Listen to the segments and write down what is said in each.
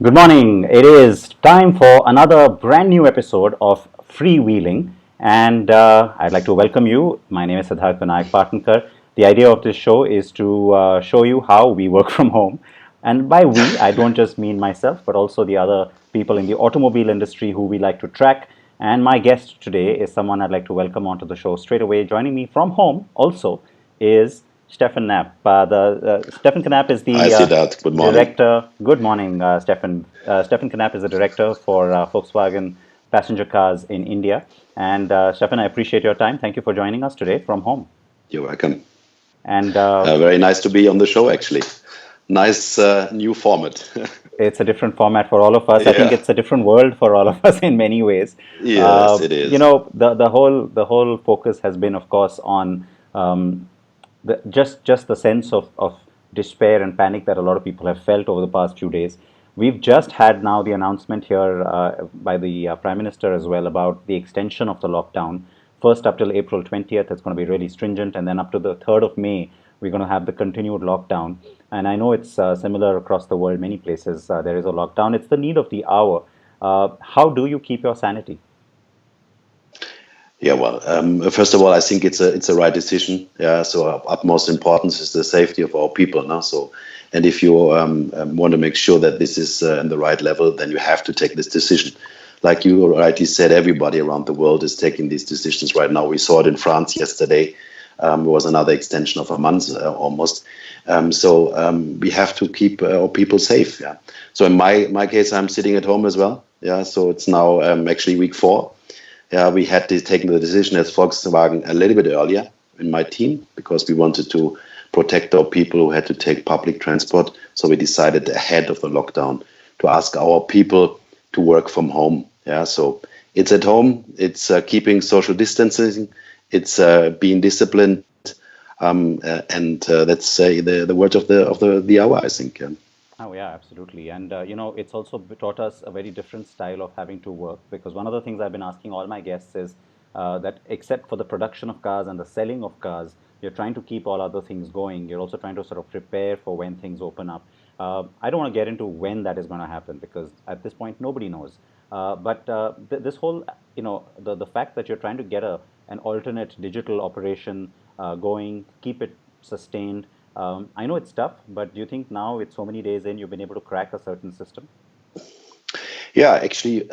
Good morning. It is time for another brand new episode of Freewheeling, and I'd like to welcome you. My name is Siddharth Vinayak Partnkar. The idea of this show is to show you how we work from home. And by we, I don't just mean myself, but also the other people in the automobile industry who we like to track. And my guest today is someone I'd like to welcome onto the show straight away. Joining me from home also is Steffen Knapp. Steffen Knapp is I the see that. Good morning. director. Good morning, Steffen. Steffen Knapp is the director for Volkswagen Passenger Cars in India. And Steffen, I appreciate your time. Thank you for joining us today from home. You're welcome. And Very nice to be on the show, actually. Nice new format. it's a different format for all of us. I think Yeah. it's a different world for all of us in many ways. Yes, it You is. know, the whole focus has been, of course, on just the sense of despair and panic that a lot of people have felt over the past few days. We've just had now the announcement here by the Prime Minister as well about the extension of the lockdown. First up till April 20th, it's going to be really stringent, and then up to the 3rd of May, we're going to have the continued lockdown. And I know it's similar across the world, many places there is a lockdown. It's the need of the hour. How do you keep your sanity? Yeah, well, first of all, I think it's a right decision. Yeah, so of utmost importance is the safety of our people. No? So, and if you want to make sure that this is in the right level, then you have to take this decision. Like you rightly said, everybody around the world is taking these decisions right now. We saw it in France yesterday. It was another extension of a month almost. We have to keep our people safe. Yeah. So in my case, I'm sitting at home as well. Yeah. So it's now actually week 4. Yeah, we had taken the decision as Volkswagen a little bit earlier in my team because we wanted to protect our people who had to take public transport. So we decided ahead of the lockdown to ask our people to work from home. Yeah, so it's at home. It's keeping social distancing. It's being disciplined, and that's the word of the hour, I think. Yeah. Oh, yeah, absolutely. And, it's also taught us a very different style of having to work because one of the things I've been asking all my guests is that except for the production of cars and the selling of cars, you're trying to keep all other things going. You're also trying to sort of prepare for when things open up. I don't want to get into when that is going to happen because at this point, nobody knows. But this whole, the fact that you're trying to get an alternate digital operation going, keep it sustained. I know it's tough, but do you think now with so many days in, you've been able to crack a certain system? Yeah, actually,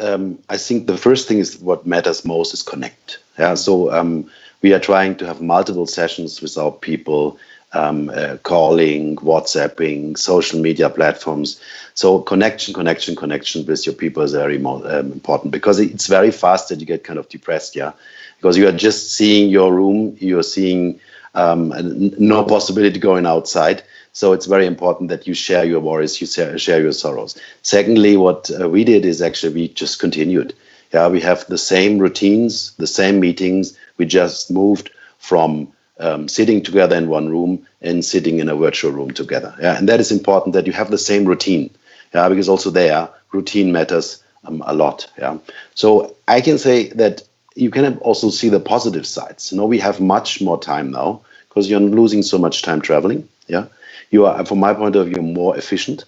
I think the first thing is what matters most is connect. Yeah, so we are trying to have multiple sessions with our people, calling, WhatsApping, social media platforms. So connection with your people is very important because it's very fast that you get kind of depressed. Yeah, because you are just seeing your room, you're seeing no possibility going outside. So it's very important that you share your worries, you share your sorrows. Secondly, what we did is actually we just continued. Yeah, we have the same routines, the same meetings. We just moved from sitting together in one room and sitting in a virtual room together. Yeah, and that is important that you have the same routine. Yeah, because also there routine matters a lot. Yeah, so I can say that you can also see the positive sides. We have much more time now because you're losing so much time traveling. Yeah, you are, from my point of view, more efficient.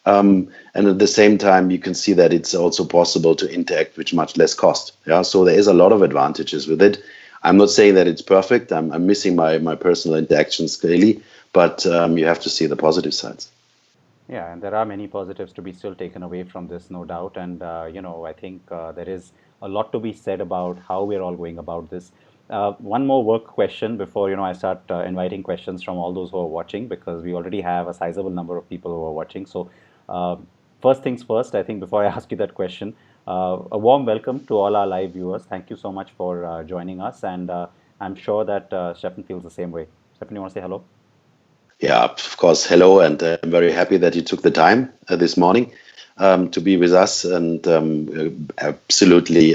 And at the same time, you can see that it's also possible to interact with much less cost. Yeah, so there is a lot of advantages with it. I'm not saying that it's perfect. I'm missing my personal interactions clearly, but you have to see the positive sides. Yeah, and there are many positives to be still taken away from this, no doubt. And, I think there is a lot to be said about how we're all going about this. One more work question before, I start inviting questions from all those who are watching, because we already have a sizable number of people who are watching. So, uh, first things first, I think before I ask you that question, a warm welcome to all our live viewers. Thank you so much for joining us. And I'm sure that Stefan feels the same way. Stefan, you want to say hello? Yeah, of course. Hello, and I'm very happy that you took the time this morning to be with us, and absolutely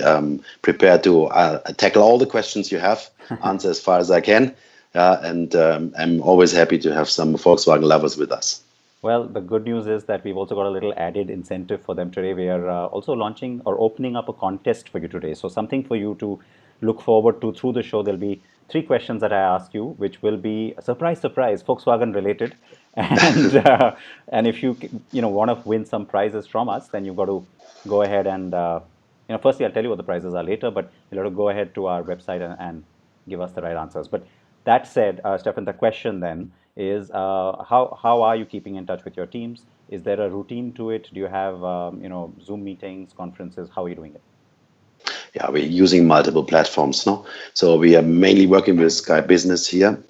prepared to tackle all the questions you have, answer as far as I can. And I'm always happy to have some Volkswagen lovers with us. Well, the good news is that we've also got a little added incentive for them today. We are also launching or opening up a contest for you today. So, something for you to look forward to through the show. There'll be three questions that I ask you, which will be surprise, surprise, Volkswagen related, and and if you want to win some prizes from us, then you've got to go ahead and firstly I'll tell you what the prizes are later, but you'll have to go ahead to our website and give us the right answers. But that said, Stefan, the question then is how are you keeping in touch with your teams? Is there a routine to it? Do you have Zoom meetings, conferences? How are you doing it? Yeah, we're using multiple platforms, no? So we are mainly working with Sky Business here.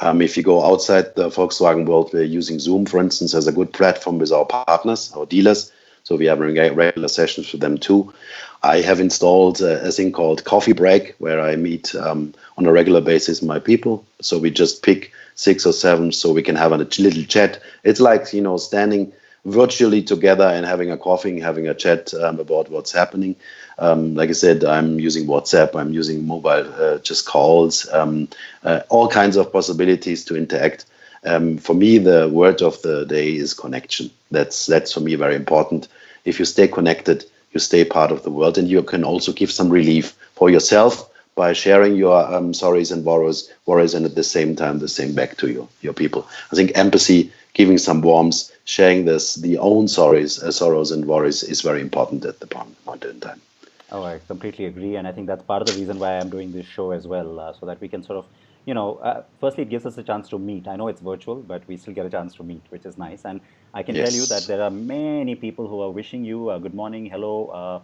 If you go outside the Volkswagen world, we're using Zoom, for instance, as a good platform with our partners, our dealers. So we have regular sessions with them too. I have installed a thing called Coffee Break, where I meet on a regular basis my people. So we just pick 6 or 7 so we can have a little chat. It's like, standing virtually together and having a coffee, having a chat about what's happening. Like I said, I'm using WhatsApp, I'm using mobile, just calls, all kinds of possibilities to interact. For me, the word of the day is connection. That's for me very important. If you stay connected, you stay part of the world, and you can also give some relief for yourself by sharing your sorries and worries, and at the same time, the same back to your people. I think empathy, giving some warmth, sharing the own sorrows and worries is very important at the point in time. Oh, I completely agree. And I think that's part of the reason why I'm doing this show as well, so that we can sort of, firstly, it gives us a chance to meet. I know it's virtual, but we still get a chance to meet, which is nice. And I can tell you that Yes. there are many people who are wishing you good morning, hello.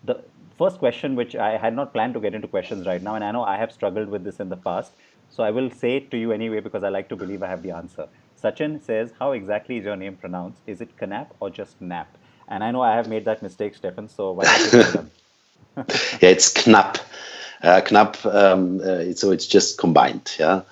The first question, which I had not planned to get into questions right now, and I know I have struggled with this in the past, so I will say it to you anyway because I like to believe I have the answer. Sachin says, how exactly is your name pronounced? Is it Knapp or just Knapp? And I know I have made that mistake, Stefan, so why don't you tell them? Yeah, it's Knapp. Knapp, so it's just combined, yeah.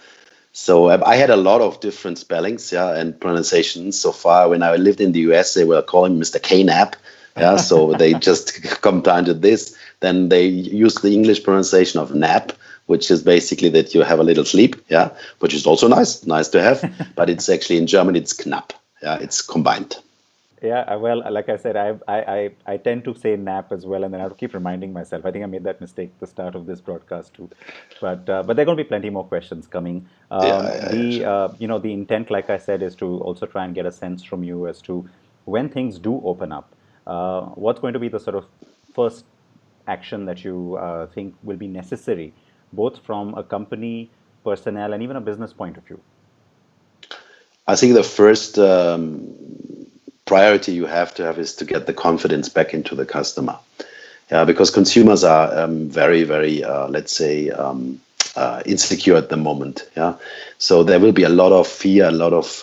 So I had a lot of different spellings, yeah, and pronunciations so far. When I lived in the US, they were calling Mr. Knapp, yeah. So they just combined to this. Then they used the English pronunciation of nap, which is basically that you have a little sleep, yeah, which is also nice to have. But it's actually in German, it's Knapp, yeah, it's combined. Yeah, well, like I said, I tend to say nap as well, and then I have to keep reminding myself. I think I made that mistake at the start of this broadcast too, but there are going to be plenty more questions coming. Yeah, sure. The intent, like I said, is to also try and get a sense from you as to when things do open up. What's going to be the sort of first action that you think will be necessary, both from a company, personnel, and even a business point of view? I think the first priority you have to have is to get the confidence back into the customer. Yeah, because consumers are very, let's say, insecure at the moment. Yeah, so there will be a lot of fear, a lot of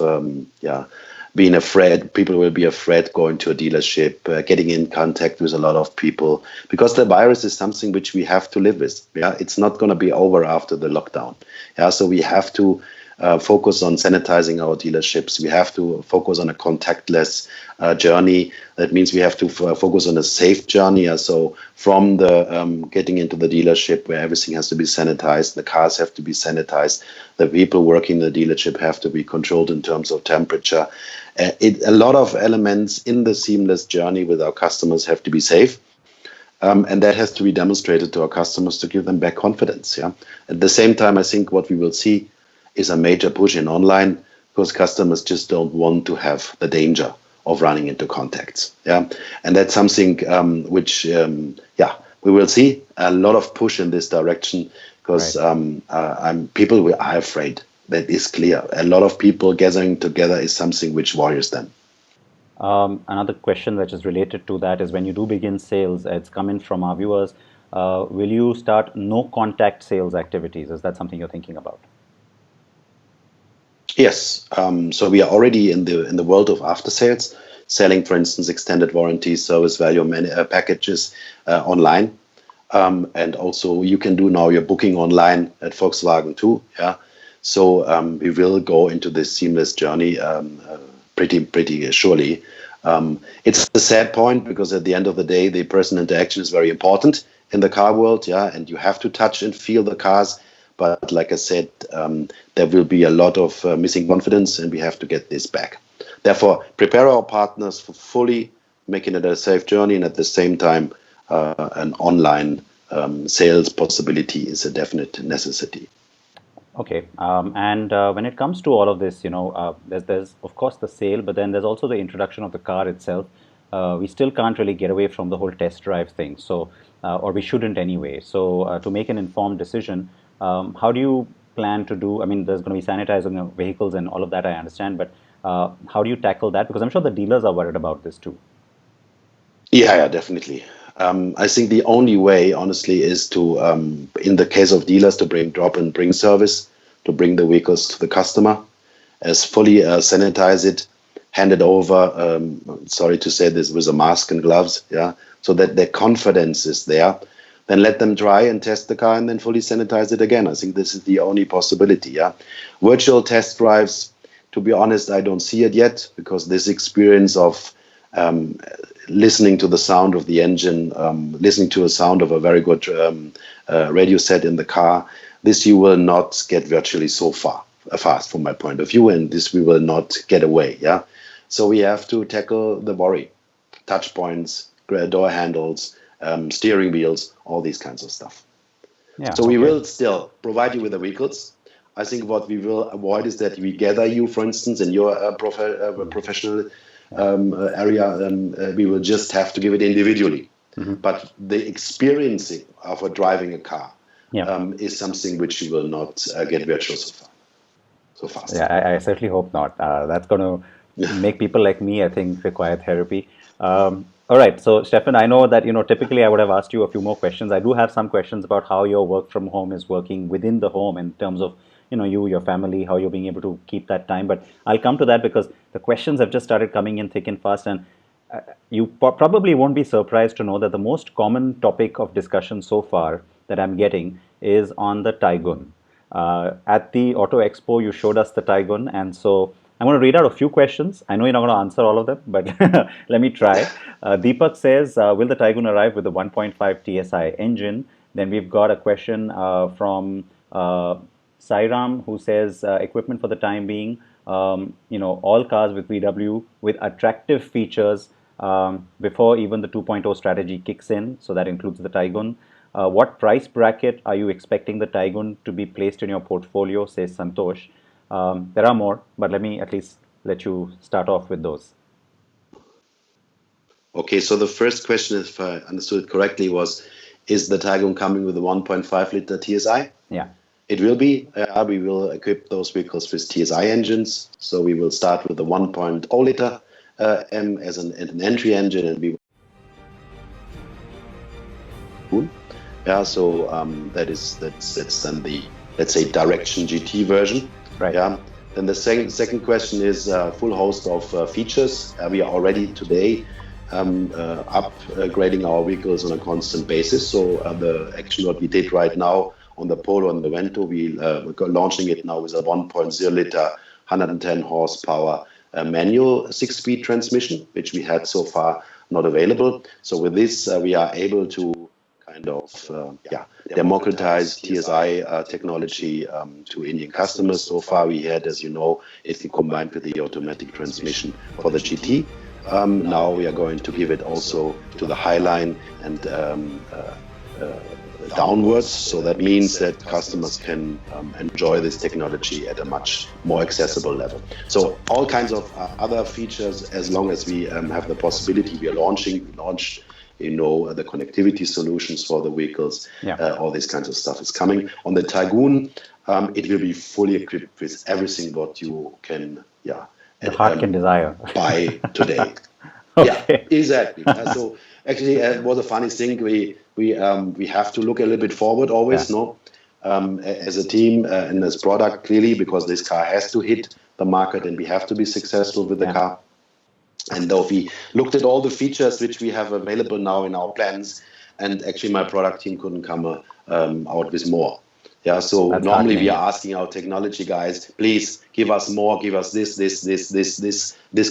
being afraid. People will be afraid going to a dealership, getting in contact with a lot of people, because the virus is something which we have to live with. Yeah, it's not going to be over after the lockdown. Yeah, so we have to focus on sanitizing our dealerships. We have to focus on a contactless journey. That means we have to focus on a safe journey. So from the getting into the dealership, where everything has to be sanitized, the cars have to be sanitized, the people working in the dealership have to be controlled in terms of temperature. A lot of elements in the seamless journey with our customers have to be safe. And that has to be demonstrated to our customers to give them back confidence. Yeah. At the same time, I think what we will see is a major push in online, because customers just don't want to have the danger of running into contacts. Yeah, and that's something which we will see a lot of push in this direction, because Right. people are afraid. That is clear. A lot of people gathering together is something which worries them. Another question which is related to that is when you do begin sales, it's coming from our viewers. Will you start no contact sales activities? Is that something you're thinking about? Yes. So we are already in the world of after sales, selling, for instance, extended warranty, service value packages online, and also you can do now your booking online at Volkswagen too. Yeah. So we will go into this seamless journey pretty surely. It's a sad point, because at the end of the day, the person interaction is very important in the car world. Yeah, and you have to touch and feel the cars. But like I said, there will be a lot of missing confidence, and we have to get this back. Therefore, prepare our partners for fully making it a safe journey, and at the same time, an online sales possibility is a definite necessity. Okay. And when it comes to all of this, there's of course the sale, but then there's also the introduction of the car itself. We still can't really get away from the whole test drive thing. So, or we shouldn't anyway. So, to make an informed decision, how do you plan to do? I mean, there's going to be sanitizing of vehicles and all of that, I understand, but how do you tackle that? Because I'm sure the dealers are worried about this too. Yeah, definitely. I think the only way, honestly, is to, in the case of dealers, to bring drop and bring service, to bring the vehicles to the customer, as fully sanitize it, hand it over. Sorry to say this, with a mask and gloves, yeah, so that their confidence is there. Then let them try and test the car, and then fully sanitize it again. I think this is the only possibility. Yeah, virtual test drives. To be honest, I don't see it yet, because this experience of um, listening to the sound of the engine, listening to a sound of a very good radio set in the car, this you will not get virtually so fast from my point of view, and this we will not get away. Yeah, so we have to tackle the worry, touch points, door handles, steering wheels, all these kinds of stuff. Yeah. So we Okay. will still provide you with the vehicles. I think what we will avoid is that we gather you, for instance, in your professional Yeah. area. We will just have to give it individually. Hmm. But the experiencing of driving a car Yeah. is something which you will not get virtual so fast. Yeah, I certainly hope not. That's going to make people like me, I think, require therapy. All right. So, Stefan, I know that, typically I would have asked you a few more questions. I do have some questions about how your work from home is working within the home in terms of, you, your family, how you're being able to keep that time. But I'll come to that because the questions have just started coming in thick and fast. And you probably won't be surprised to know that the most common topic of discussion so far that I'm getting is on the Tycoon. At the Auto Expo, you showed us the Tycoon, and so I'm going to read out a few questions. I know you're not going to answer all of them, but let me try. Deepak says, "Will the Tycoon arrive with the 1.5 TSI engine?" Then we've got a question from Sairam, who says, "Equipment for the time being, all cars with VW with attractive features before even the 2.0 strategy kicks in." So that includes the Tycoon. What price bracket are you expecting the Tycoon to be placed in your portfolio, says Santosh. There are more, but let me at least let you start off with those. Okay, so the first question, if I understood it correctly, was, is the Taygun coming with a 1.5 liter TSI? Yeah. It will be. We will equip those vehicles with TSI engines. So we will start with the 1.0 liter M as an entry engine, and we will. Yeah, so that's then the, let's say, Direction GT version. Right. Yeah. Then the second question is a full host of features. We are already today upgrading our vehicles on a constant basis. So the action what we did right now on the Polo and the Vento, we're launching it now with a 1.0 liter, 110 horsepower manual 6-speed transmission, which we had so far not available. So with this, we are able to kind of democratize TSI technology to Indian customers. So far, we had, as you know, it combined with the automatic transmission for the GT. Now we are going to give it also to the Highline and downwards. So that means that customers can enjoy this technology at a much more accessible level. So all kinds of other features, as long as we have the possibility, we launched, the connectivity solutions for the vehicles, all these kinds of stuff is coming. On the Tycoon, it will be fully equipped with everything what you can, the heart can desire. Buy today. Okay. Yeah, exactly. So actually, it was a funny thing. We have to look a little bit forward always, no? As a team and as product, clearly, because this car has to hit the market and we have to be successful with the car. And though we looked at all the features which we have available now in our plans, and actually my product team couldn't come out with more. Yeah, so That's normally heartening. we are asking our technology guys, please give us more, give us this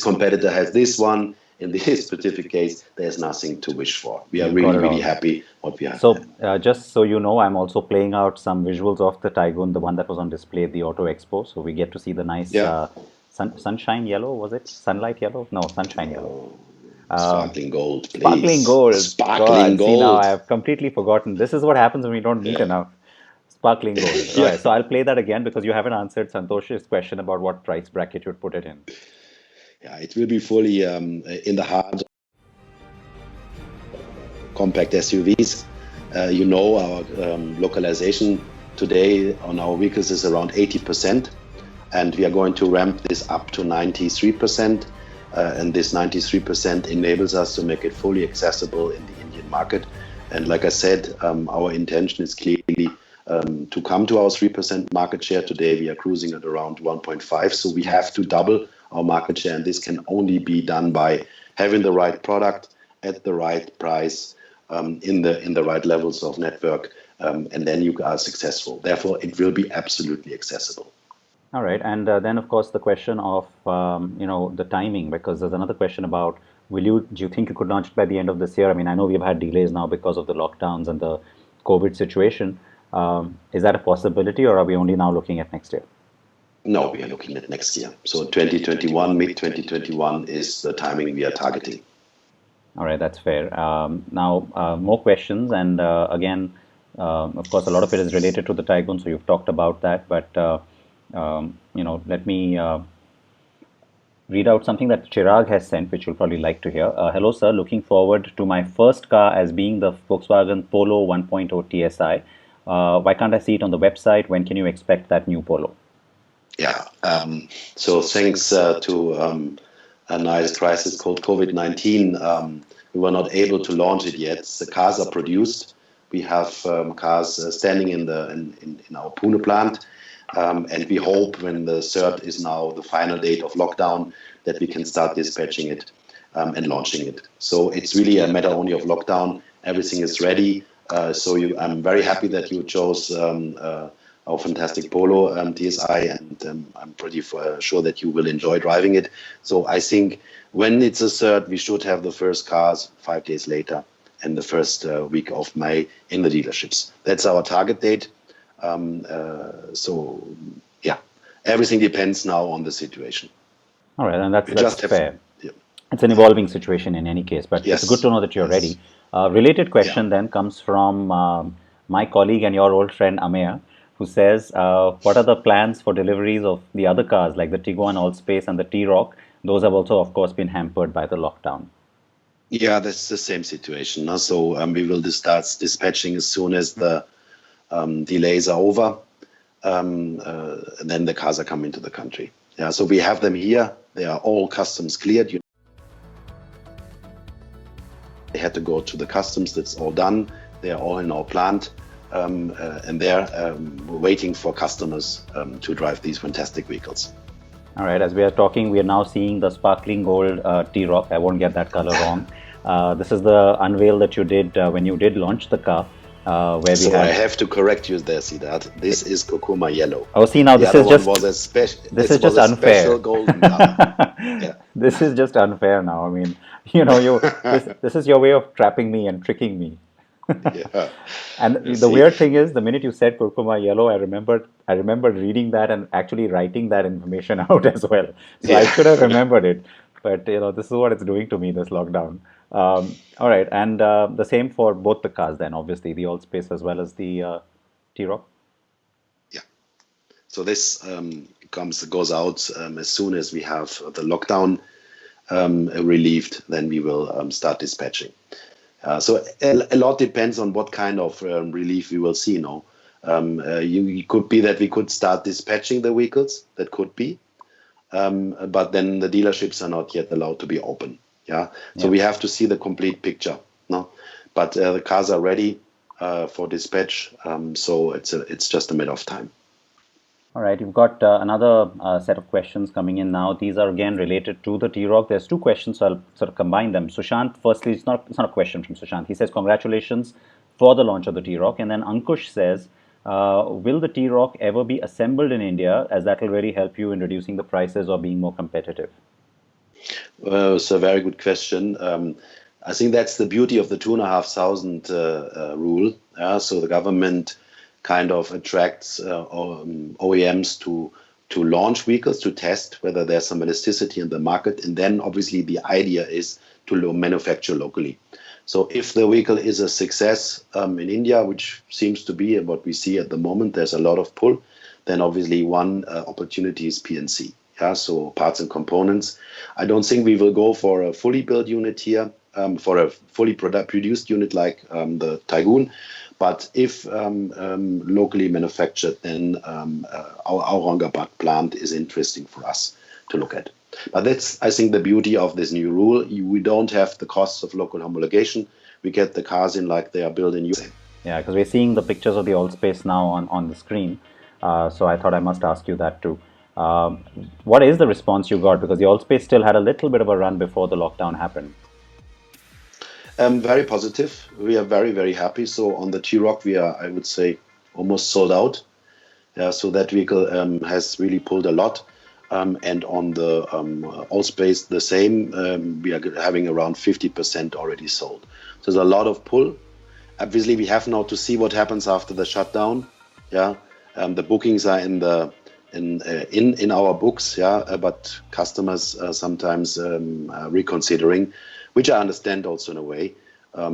competitor has this one. In this specific case, there's nothing to wish for. We are really happy what we have. So just so you know, I'm also playing out some visuals of the Tycoon, the one that was on display at the Auto Expo. So we get to see the nice sunshine yellow, was it? Sunlight yellow? No, sunshine yellow. Sparkling gold, please. Sparkling gold. Sparkling God, see, now gold. I have completely forgotten. This is what happens when we don't meet enough. Sparkling gold. Yeah, Right. So I'll play that again because you haven't answered Santosh's question about what price bracket you'd put it in. yeah, it will be fully in the heart of compact SUVs. Our localization today on our vehicles is around 80%, and we are going to ramp this up to 93%. And this 93% enables us to make it fully accessible in the Indian market. And like I said, our intention is clearly to come to our 3% market share. Today we are cruising at around 1.5, so we have to double our market share, and this can only be done by having the right product at the right price, in the right levels of network, and then you are successful. Therefore, it will be absolutely accessible. All right, and then of course the question of the timing, because there's another question about do you think you could launch it by the end of this year? I mean, I know we've had delays now because of the lockdowns and the COVID situation. Is that a possibility, or are we only now looking at next year? No, we are looking at next year. So 2021, mid 2021 is the timing we are targeting. All right, that's fair. Now, more questions, and again, of course, a lot of it is related to the Tycoon, so you've talked about that, but let me read out something that Chirag has sent, which you'll probably like to hear. Hello, sir. Looking forward to my first car as being the Volkswagen Polo 1.0 TSI. Why can't I see it on the website? When can you expect that new Polo? Yeah. So thanks to a nice crisis called COVID-19, we were not able to launch it yet. The cars are produced. We have cars standing in our Pune plant. And we hope when the third is now the final date of lockdown that we can start dispatching it and launching it. So it's really a matter only of lockdown. Everything is ready. I'm very happy that you chose our fantastic Polo TSI, and I'm pretty sure that you will enjoy driving it. So I think when it's a third, we should have the first cars 5 days later and the first week of May in the dealerships. That's our target date. Everything depends now on the situation. All right, and that's fair. Yeah. It's an evolving situation in any case, but Yes. it's good to know that you're ready. Related question then comes from my colleague and your old friend Ameya, who says, what are the plans for deliveries of the other cars like the Tiguan Allspace and the T-Roc? Those have also, of course, been hampered by the lockdown. Yeah, that's the same situation. So we will start dispatching as soon as the delays are over. And then the cars are coming to the country. Yeah, so we have them here. They are all customs cleared. They had to go to the customs. That's all done. They are all in our plant. And they're waiting for customers to drive these fantastic vehicles. All right, as we are talking, we are now seeing the sparkling gold T-Roc. I won't get that color wrong. This is the unveil that you did when you did launch the car. I have to correct you there, Siddharth. This is Kurkuma yellow. Oh, see, now this is just unfair. Special golden color. Yeah. This is just unfair now. I mean, this is your way of trapping me and tricking me. Yeah. And the weird thing is, the minute you said Kurkuma yellow, I remembered reading that and actually writing that information out as well. So yeah. I should have remembered it. But this is what it's doing to me, this lockdown. All right, and the same for both the cars then, obviously, the Allspace as well as the T-Roc. Yeah. So this goes out as soon as we have the lockdown relieved, then we will start dispatching. So a lot depends on what kind of relief we will see now. It could be that we could start dispatching the vehicles. That could be. But then the dealerships are not yet allowed to be open. Yeah. So we have to see the complete picture. No, but the cars are ready for dispatch. So it's just a matter of time. All right, you've got another set of questions coming in now. These are again related to the T-Roc. There's two questions, so I'll sort of combine them. Sushant, firstly, it's not a question from Sushant. He says, congratulations for the launch of the T-Roc. And then Ankush says, will the T-Roc ever be assembled in India, as that will really help you in reducing the prices or being more competitive? It's a very good question. I think that's the beauty of the 2,500 rule. So the government kind of attracts OEMs to launch vehicles, to test whether there's some elasticity in the market. And then obviously the idea is to manufacture locally. So if the vehicle is a success in India, which seems to be what we see at the moment, there's a lot of pull, then obviously one opportunity is P&C. Yeah, so parts and components. I don't think we will go for a fully built unit here, for a fully produced unit like the Tycoon. But if locally manufactured, then our Aurangabad plant is interesting for us to look at. But that's, I think, the beauty of this new rule. We don't have the costs of local homologation. We get the cars in like they are built in USA. Yeah, because we're seeing the pictures of the Allspace now on the screen. So I thought I must ask you that too. What is the response you got? Because the Allspace still had a little bit of a run before the lockdown happened. Very positive. We are very, very happy. So on the T-Roc, we are, I would say, almost sold out. Yeah, so that vehicle has really pulled a lot. And on the Allspace, the same. We are having around 50% already sold. So there's a lot of pull. Obviously, we have now to see what happens after the shutdown. Yeah, the bookings are in our books. Yeah, but customers sometimes are reconsidering, which I understand also in a way,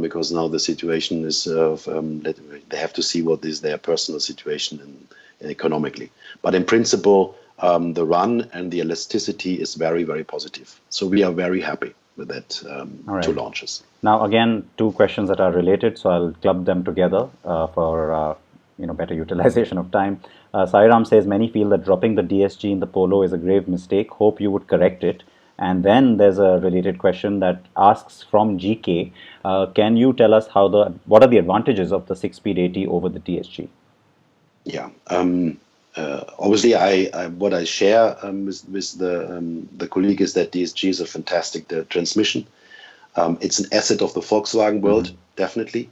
because now the situation is they have to see what is their personal situation and economically. But in principle, the run and the elasticity is very, very positive. So we are very happy with that two launches. Now, again, two questions that are related, so I'll club them together for better utilization of time. Sairam says, many feel that dropping the DSG in the Polo is a grave mistake. Hope you would correct it. And then there's a related question that asks from GK, can you tell us what are the advantages of the 6-speed AT over the DSG? Yeah. Obviously, what I share with the colleague is that DSG is a fantastic transmission. It's an asset of the Volkswagen world, definitely.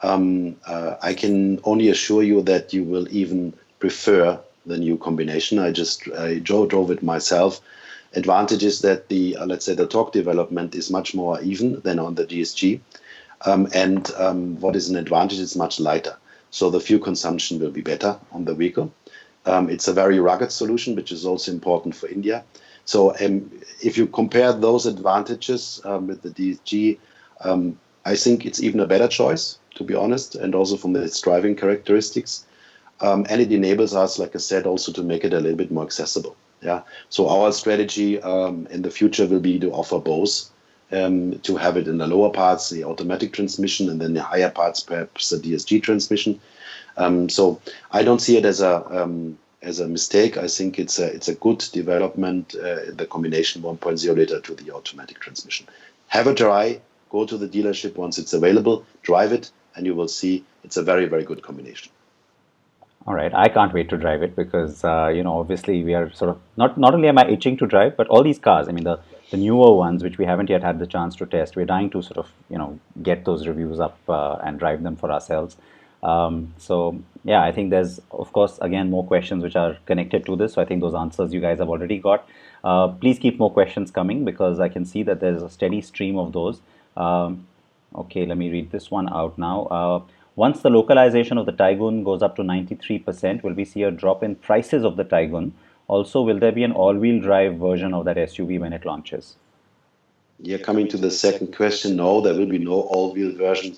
I can only assure you that you will even prefer the new combination. I drove it myself. Advantage is that let's say the torque development is much more even than on the DSG. And what is an advantage is much lighter. So the fuel consumption will be better on the vehicle. It's a very rugged solution, which is also important for India. So if you compare those advantages with the DSG, I think it's even a better choice, to be honest, and also from its driving characteristics. And it enables us, like I said, also to make it a little bit more accessible. Yeah. So our strategy in the future will be to offer both, to have it in the lower parts, the automatic transmission, and then the higher parts, perhaps the DSG transmission. So I don't see it as a mistake. I think it's a good development, the combination 1.0 liter to the automatic transmission. Have a try, go to the dealership once it's available, drive it, and you will see it's a very, very good combination. All right, I can't wait to drive it because obviously we are sort of not only am I itching to drive, but all these cars. I mean the newer ones which we haven't yet had the chance to test. We're dying to sort of get those reviews up and drive them for ourselves. So yeah, I think there's of course again more questions which are connected to this. So I think those answers you guys have already got. Please keep more questions coming because I can see that there's a steady stream of those. Okay, let me read this one out now. Once the localization of the Tycoon goes up to 93%, will we see a drop in prices of the Tycoon? Also, will there be an all-wheel drive version of that SUV when it launches? Yeah, coming to the second question, no, there will be no all-wheel version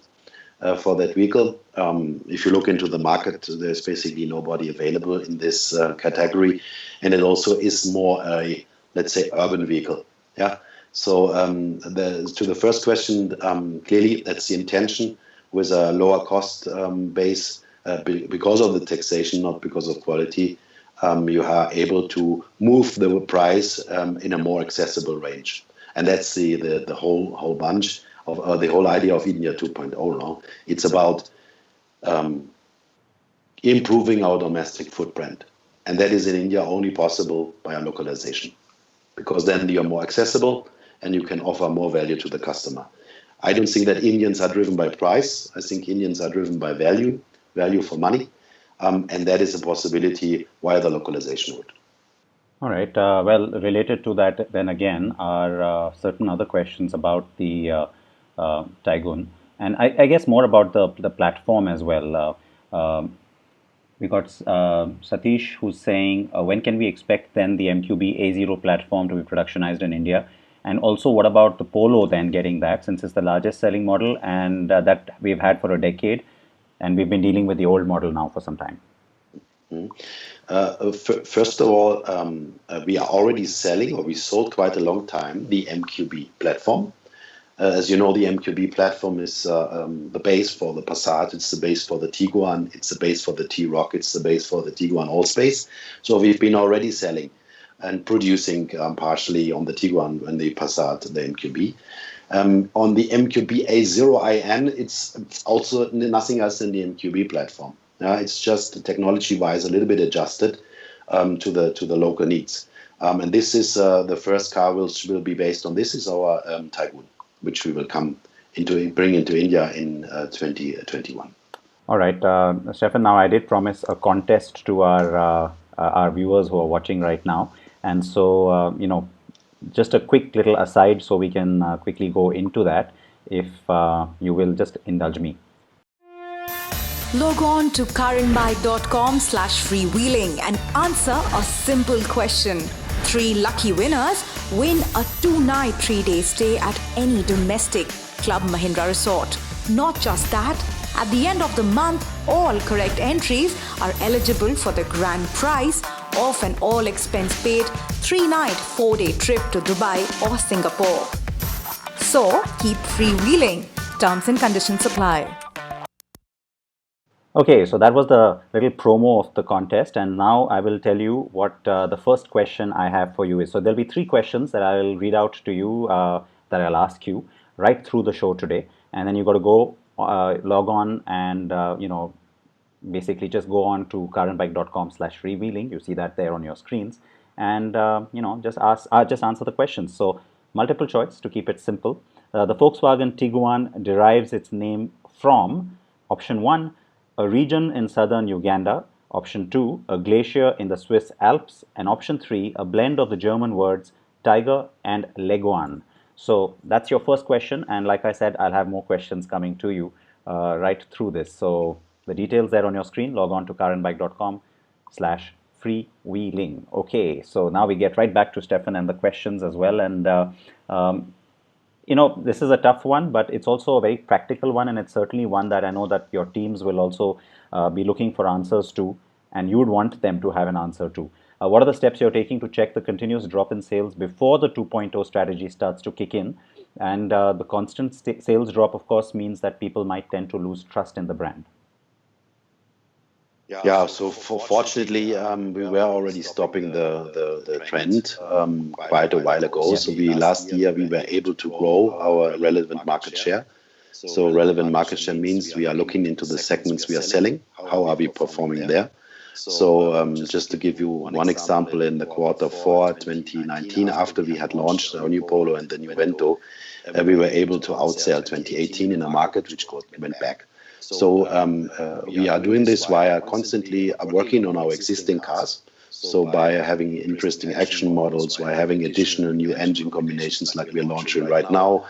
for that vehicle. If you look into the market, there's basically nobody available in this category. And it also is more a, let's say, urban vehicle. Yeah. So to the first question, clearly that's the intention. With a lower cost base because of the taxation, not because of quality, you are able to move the price in a more accessible range. And that's the whole bunch of the whole idea of India 2.0 now. It's about improving our domestic footprint. And that is in India only possible by a localization, because then you're more accessible and you can offer more value to the customer. I don't think that Indians are driven by price. I think Indians are driven by value for money. And that is a possibility via the localization route. All right. Well, related to that, then again, are certain other questions about the Tycoon. And I guess more about the platform as well. We got Satish who's saying, when can we expect then the MQB A0 platform to be productionized in India? And also, what about the Polo then getting that, since it's the largest selling model and that we've had for a decade, and we've been dealing with the old model now for some time? First of all, we are already selling, or we sold quite a long time, the MQB platform. As you know, the MQB platform is the base for the Passat, it's the base for the Tiguan, it's the base for the T-Roc, it's the base for the Tiguan Allspace. So we've been already selling and producing partially on the Tiguan and the Passat, the MQB. On the MQB A0iN, it's also nothing else than the MQB platform. It's just technology-wise a little bit adjusted to the local needs. And this is the first car which will be based on. This is our Tycoon, which we will bring into India in 2021. All right, Steffen. Now, I did promise a contest to our viewers who are watching right now, and so just a quick little aside, so we can quickly go into that. If you will just indulge me. Log on to carandbike.com/freewheeling and answer a simple question. 3 lucky winners win a 2-night 3-day stay at any domestic Club Mahindra resort. Not just that, at the end of the month, all correct entries are eligible for the grand prize of an all-expense paid 3-night 4-day trip to Dubai or Singapore. So keep freewheeling. Terms and conditions apply. Okay, so that was the little promo of the contest, and now I will tell you what the first question I have for you is. So there'll be 3 questions that I'll read out to you, that I'll ask you right through the show today, and then you got to go log on and basically just go on to carandbike.com/freewheeling. You see that there on your screens, and just answer the questions. So multiple choice to keep it simple. The Volkswagen Tiguan derives its name from option 1. A region in southern Uganda, option 2, a glacier in the Swiss Alps, and option 3, a blend of the German words tiger and leguan. So that's your first question, and like I said, I'll have more questions coming to you right through this. So the details there on your screen. Log on to carandbike.com/freewheeling. Okay, so now we get right back to Steffen and the questions as well, and this is a tough one, but it's also a very practical one, and it's certainly one that I know that your teams will also be looking for answers to, and you would want them to have an answer to. What are the steps you're taking to check the continuous drop in sales before the 2.0 strategy starts to kick in? And the constant sales drop, of course, means that people might tend to lose trust in the brand. Yeah, so fortunately, we were already stopping the trend quite a while ago. So last year we were able to grow our relevant market share. So relevant market share means we are looking into the segments we are selling. How are we performing there? So just to give you one example, in the Q4 2019, after we had launched our new Polo and the new Vento, we were able to outsell 2018 in a market which went back. So we are doing this via constantly working on our existing cars. So by having interesting action models, by having additional new engine combinations like we're launching right now,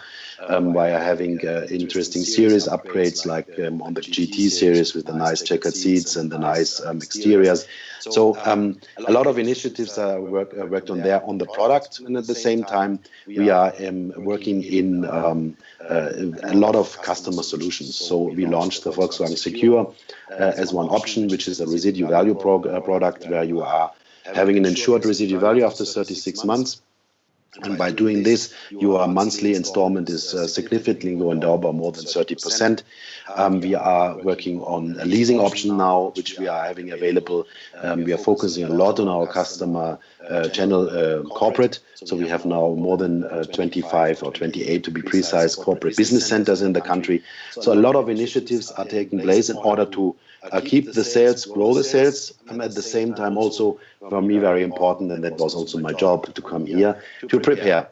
by having interesting series upgrades like on the GT series with the nice checkered seats and the nice exteriors. So a lot of initiatives are worked on there on the product, and at the same time we are working in a lot of customer solutions. So we launched the Volkswagen Secure as one option, which is a residual value product where you are having an insured residual value after 36 months. And by doing this, your monthly installment is significantly going down by more than 30%. We are working on a leasing option now, which we are having available. We are focusing a lot on our customer channel corporate. So we have now more than 25 or 28 to be precise corporate business centers in the country. So a lot of initiatives are taking place in order to keep the sales, grow the sales, and at the same time also, for me, very important, and that was also my job to come here, to prepare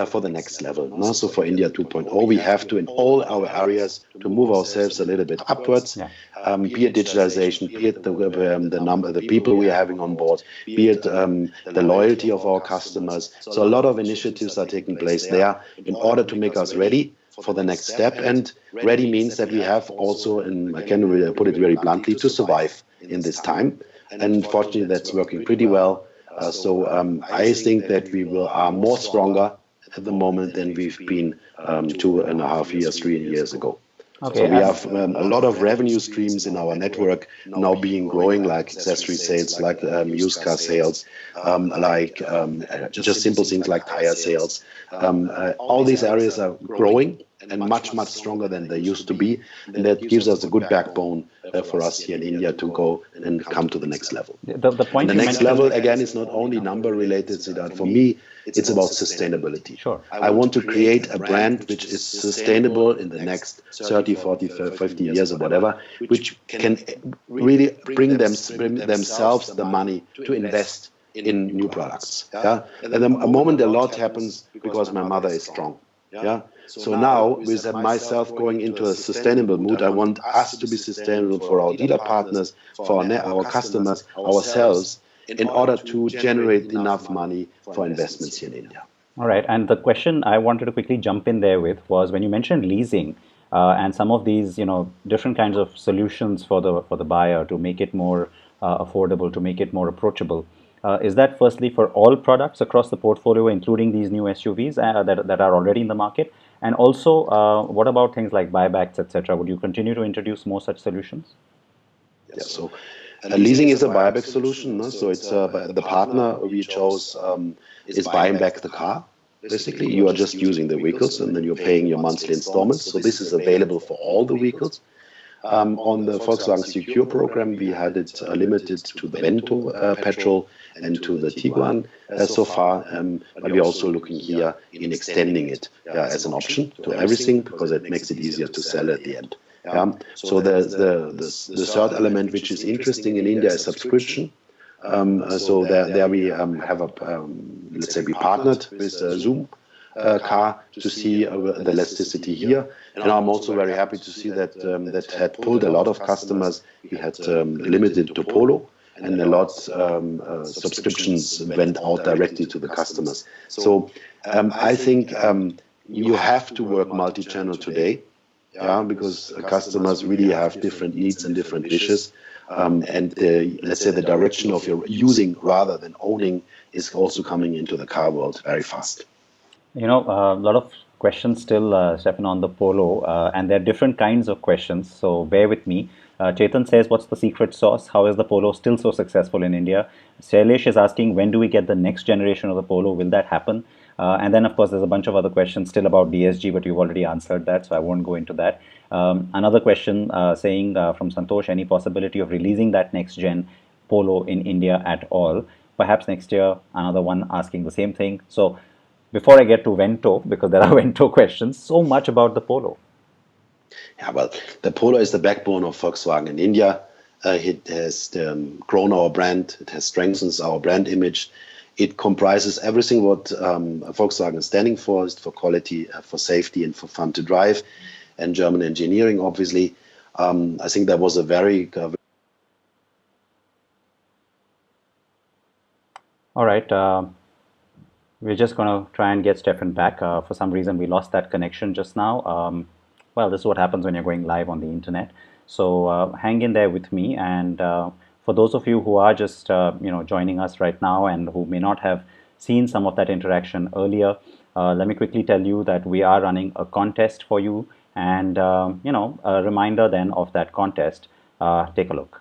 for the next level. So for India 2.0, we have to, in all our areas, to move ourselves a little bit upwards, be it digitalization, be it the people we are having on board, be it the loyalty of our customers. So a lot of initiatives are taking place there in order to make us ready for the next step. And ready means that we have also, and I can put it very bluntly, to survive in this time. And fortunately, that's working pretty well. So I think that we are more stronger at the moment than we've been 2.5 years, 3 years ago. Okay, So we have a lot of revenue streams in our network now being growing, like accessory sales, like used car sales, just simple things like tire sales. All these areas are growing and much, much stronger than they used to be. And that gives us a good backbone for us here in India to go and come to the next level. The point the you next mentioned level, again, is not only number related, Siddharth. For me, it's about sustainability. Sure. I want to create a brand which is sustainable in the next 30, 40, 50 years or whatever, which can really bring themselves the money to invest in new products. Yeah. And the moment a lot happens because my mother is strong. Yeah. So now, with myself going into a sustainable mood, I want us to be sustainable for our dealer partners, for our customers, ourselves, in order to generate enough money for investments here in India. All right. And the question I wanted to quickly jump in there with was when you mentioned leasing and some of these, different kinds of solutions for the buyer to make it more affordable, to make it more approachable. Is that firstly for all products across the portfolio, including these new SUVs that are already in the market? And also, what about things like buybacks, etc.? Would you continue to introduce more such solutions? Yeah, so leasing is a buyback solution. No? So it's the partner we chose is buying back the car. Basically, you are just using the vehicles and then you're paying your monthly installments. So this is available for all the vehicles. On the Volkswagen Secure program, we had it limited to the Vento petrol and to the Tiguan so far, but we're also looking here in extending it as an option to everything because it makes it easier to sell at the end. So the third element which is interesting in India is subscription. So there we have let's say we partnered with Zoom car to see the elasticity here. And I'm also very happy to see that that had pulled a lot of customers. We had limited to Polo, and a lot subscriptions went out directly to the customers. So I think you have to work multi-channel today, because customers really have different needs and different wishes. And let's say the direction of your using rather than owning is also coming into the car world very fast. A lot of questions still, Steffen, on the Polo, and there are different kinds of questions, so bear with me. Chetan says, what's the secret sauce? How is the Polo still so successful in India? Shailesh is asking, when do we get the next generation of the Polo? Will that happen? And then, of course, there's a bunch of other questions still about DSG, but you've already answered that, so I won't go into that. Another question saying from Santosh, any possibility of releasing that next-gen Polo in India at all? Perhaps next year. Another one asking the same thing. So before I get to Vento, because there are Vento questions, so much about the Polo. Yeah, well, the Polo is the backbone of Volkswagen in India. It has grown our brand. It has strengthened our brand image. It comprises everything what Volkswagen is standing for, is for quality, for safety, and for fun to drive, and German engineering, obviously. I think that was a very... All right. We're just going to try and get Steffen back. For some reason, we lost that connection just now. Well, this is what happens when you're going live on the internet. So hang in there with me. And for those of you who are just joining us right now and who may not have seen some of that interaction earlier, let me quickly tell you that we are running a contest for you. And, a reminder then of that contest. Take a look.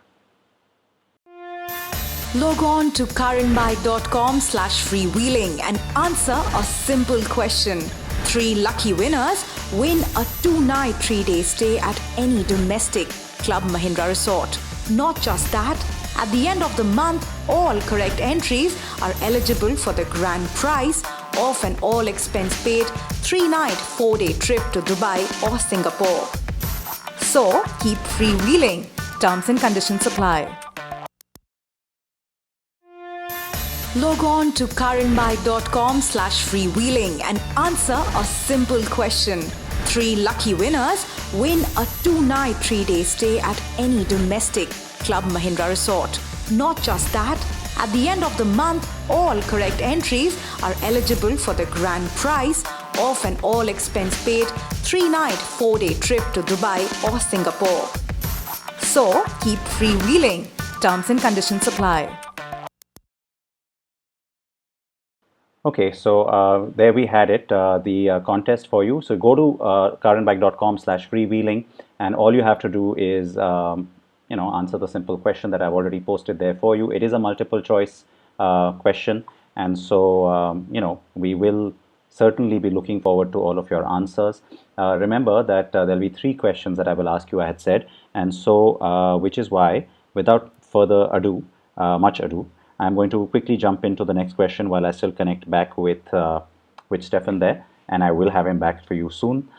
Log on to carandbike.com/freewheeling and answer a simple question. 3 lucky winners win a 2-night 3-day stay at any domestic Club Mahindra resort. Not just that, at the end of the month, all correct entries are eligible for the grand prize of an all-expense paid 3-night 4-day trip to Dubai or Singapore. So keep freewheeling. Terms and conditions apply. Log on to carandbike.com/freewheeling and answer a simple question. 3 lucky winners win a 2-night 3-day stay at any domestic Club Mahindra resort. Not just that, at the end of the month, all correct entries are eligible for the grand prize of an all-expense paid 3-night 4-day trip to Dubai or Singapore. So keep freewheeling. Terms and conditions apply. Okay, so there we had it, the contest for you. So go to carandbike.com/freewheeling, and all you have to do is, answer the simple question that I've already posted there for you. It is a multiple choice question, and so, we will certainly be looking forward to all of your answers. Remember that there'll be three questions that I will ask you, I had said, and so, which is why, without further ado, much ado, I'm going to quickly jump into the next question while I still connect back with Steffen there, and I will have him back for you soon.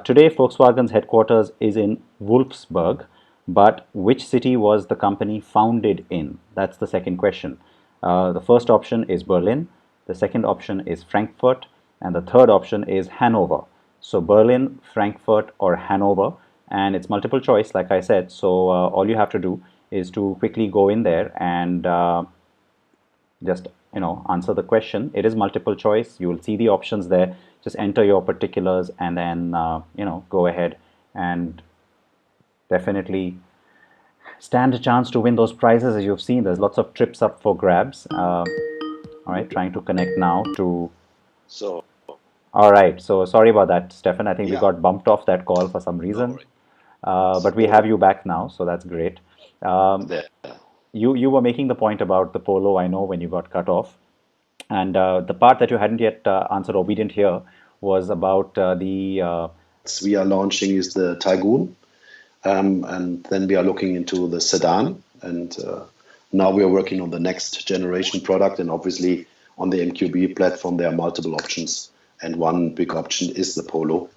Today, Volkswagen's headquarters is in Wolfsburg, but which city was the company founded in? That's the second question. The first option is Berlin, the second option is Frankfurt, and the third option is Hanover. So Berlin, Frankfurt, or Hanover, and it's multiple choice, like I said. So all you have to do is to quickly go in there and just answer the question. It is multiple choice. You will see the options there. Just enter your particulars and then go ahead and definitely stand a chance to win those prizes. As you've seen, there's lots of trips up for grabs. All right, trying to connect now to. So, All right, so sorry about that, Steffen. I think we yeah, got bumped off that call for some no reason, worry. but we have you back now, so that's great. There. You were making the point about the Polo, I know, when you got cut off. And the part that you hadn't yet answered or we didn't hear was about the. We are launching is the Tycoon, and then we are looking into the sedan, and now we are working on the next generation product, and obviously on the MQB platform there are multiple options, and one big option is the Polo,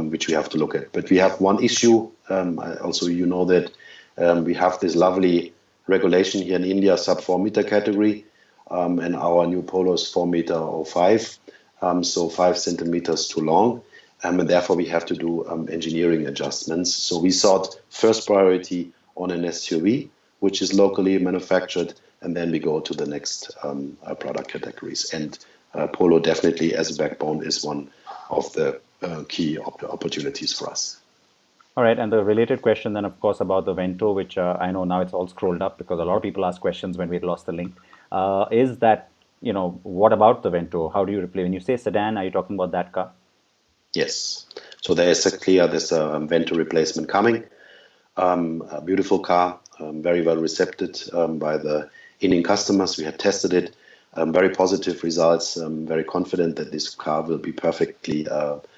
which we have to look at. But we have one issue. Also, that we have this lovely regulation here in India, sub 4 meter category, and our new Polo is 4 meter or 5, so 5 centimeters too long. And therefore, we have to do engineering adjustments. So we thought first priority on an SUV, which is locally manufactured, and then we go to the next product categories. And Polo definitely, as a backbone, is one of the key opportunities for us. All right, and the related question then, of course, about the Vento, which I know now it's all scrolled up because a lot of people ask questions when we lost the link, is that, what about the Vento? How do you replace? When you say sedan, are you talking about that car? Yes. So there is there's a Vento replacement coming. A beautiful car, very well received by the Indian customers. We had tested it, very positive results. Very confident that this car will be perfectly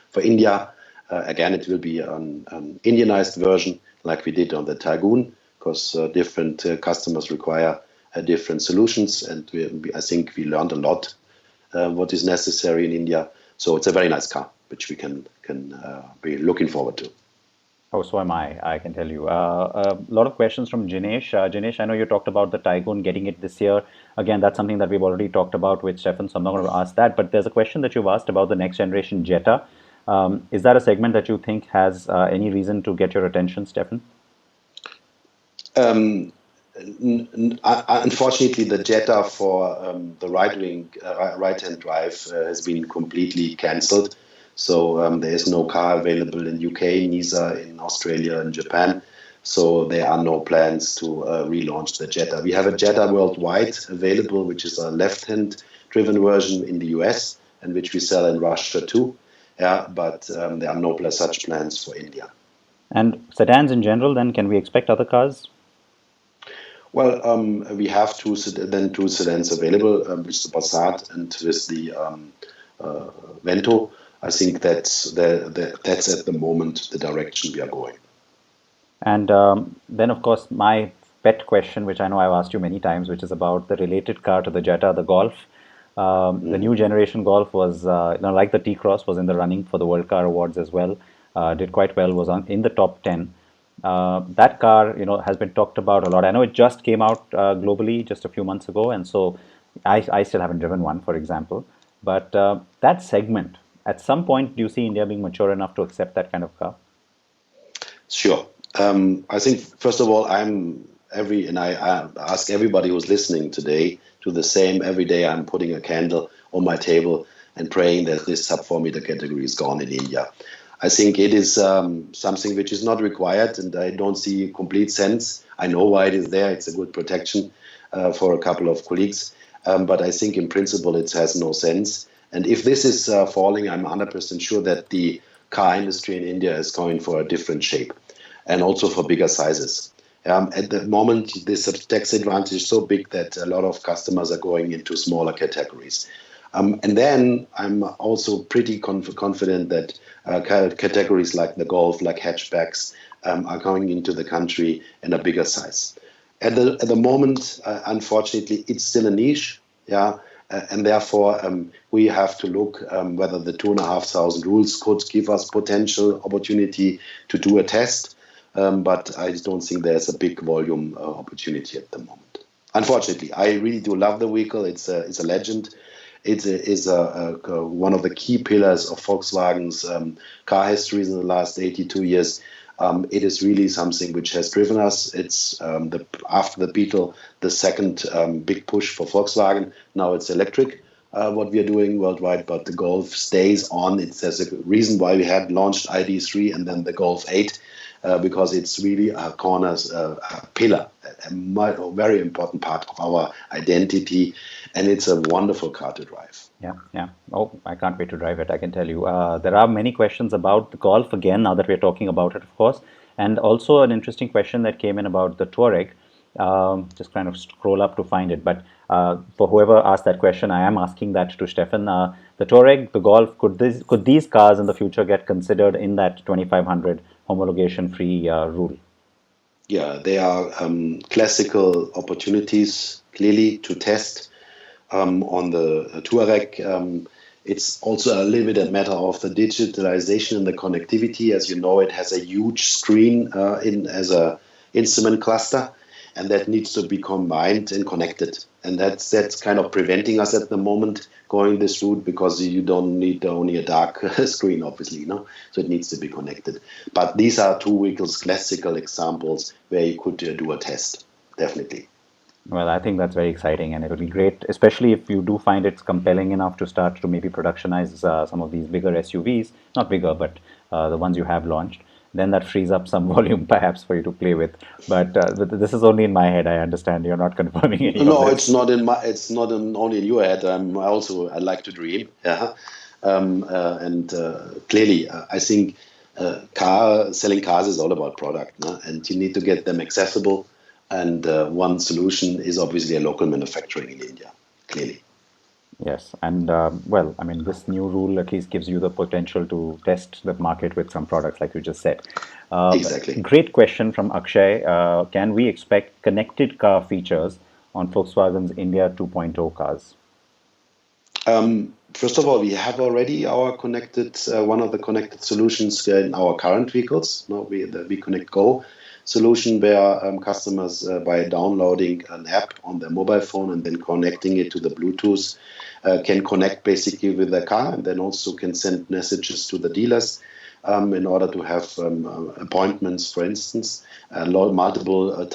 for India. Again, it will be an Indianized version like we did on the Tycoon, because different customers require different solutions. And I think we learned a lot what is necessary in India. So it's a very nice car, which we can be looking forward to. Oh, so am I can tell you. A lot of questions from Jinesh. Jinesh, I know you talked about the Tycoon getting it this year. Again, that's something that we've already talked about with Steffen, so I'm not going to ask that. But there's a question that you've asked about the next generation Jetta. Is that a segment that you think has any reason to get your attention, Steffen? Unfortunately, the Jetta for the right-hand drive has been completely cancelled. So there is no car available in UK, neither in Australia and Japan. So there are no plans to relaunch the Jetta. We have a Jetta worldwide available, which is a left-hand driven version in the US and which we sell in Russia too. Yeah, but there are no such plans for India. And sedans in general, then, can we expect other cars? Well, we have two sedans available, which is the Passat and with the Vento. I think that's at the moment the direction we are going. And then, of course, my pet question, which I know I've asked you many times, which is about the related car to the Jetta, the Golf. The new generation Golf was, like the T-Cross, was in the running for the World Car Awards as well. Did quite well, was in the top 10. That car, has been talked about a lot. I know it just came out globally just a few months ago, and so I still haven't driven one, for example. But that segment, at some point, do you see India being mature enough to accept that kind of car? Sure. I think, first of all, I ask everybody who's listening today to the same. Every day I'm putting a candle on my table and praying that this sub 4 meter category is gone in India. I think it is something which is not required, and I don't see complete sense. I know why it is there. It's a good protection for a couple of colleagues. But I think in principle it has no sense. And if this is falling, I'm 100% sure that the car industry in India is going for a different shape and also for bigger sizes. At the moment, this tax advantage is so big that a lot of customers are going into smaller categories. And then I'm also pretty confident that categories like the Golf, like hatchbacks, are coming into the country in a bigger size. At the moment, unfortunately, it's still a niche, and therefore we have to look whether the 2,500 rules could give us potential opportunity to do a test. But I don't think there's a big volume opportunity at the moment. Unfortunately, I really do love the vehicle. It's a legend. It is one of the key pillars of Volkswagen's car histories in the last 82 years. It is really something which has driven us. It's after the Beetle, the second big push for Volkswagen. Now it's electric, what we are doing worldwide, but the Golf stays on. There's a reason why we had launched ID3 and then the Golf 8. Because it's really a pillar, a very important part of our identity, and it's a wonderful car to drive. Yeah. Oh, I can't wait to drive it, I can tell you. There are many questions about the Golf again, now that we're talking about it, of course, and also an interesting question that came in about the Touareg. Just kind of scroll up to find it, but for whoever asked that question, I am asking that to Steffen. The Touareg, the Golf, could these cars in the future get considered in that 2,500 homologation-free rule? Yeah, they are classical opportunities, clearly, to test on the Touareg. It's also a little bit a matter of the digitalization and the connectivity. As you know, it has a huge screen as a instrument cluster, and that needs to be combined and connected. And that's kind of preventing us at the moment going this route, because you don't need only a dark screen, obviously, so it needs to be connected. But these are two vehicles, classical examples where you could do a test, definitely. Well, I think that's very exciting, and it'll be great, especially if you do find it's compelling enough to start to maybe productionize some of these bigger SUVs, not bigger, but the ones you have launched. Then that frees up some volume perhaps for you to play with. But this is only in my head. I understand you're not confirming any No, of this. it's not only in your head. I like to dream. Yeah. And clearly, I think selling cars is all about product, and you need to get them accessible. And one solution is obviously a local manufacturing in India, clearly. Yes, and this new rule at least gives you the potential to test the market with some products, like you just said. Exactly. Great question from Akshay. Can we expect connected car features on Volkswagen's India 2.0 cars? First of all, we have already our one of the connected solutions in our current vehicles. The WeConnect Go solution, where customers, by downloading an app on their mobile phone and then connecting it to the Bluetooth, can connect basically with their car, and then also can send messages to the dealers in order to have appointments, for instance, multiple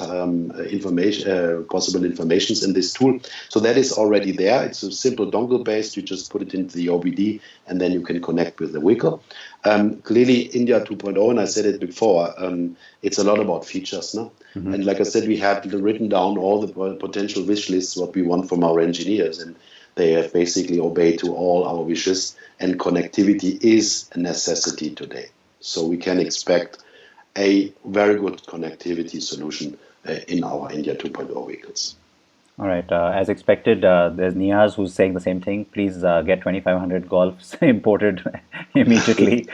possible informations in this tool. So that is already there. It's a simple dongle based. You just put it into the OBD, and then you can connect with the vehicle. Clearly, India 2.0, and I said it before, it's a lot about features. Mm-hmm. And like I said, we had written down all the potential wish lists, what we want from our engineers, and they have basically obeyed to all our wishes, and connectivity is a necessity today. So we can expect a very good connectivity solution in our India 2.0 vehicles. All right. As expected, there's Niaz who's saying the same thing. Please get 2,500 Golfs imported immediately.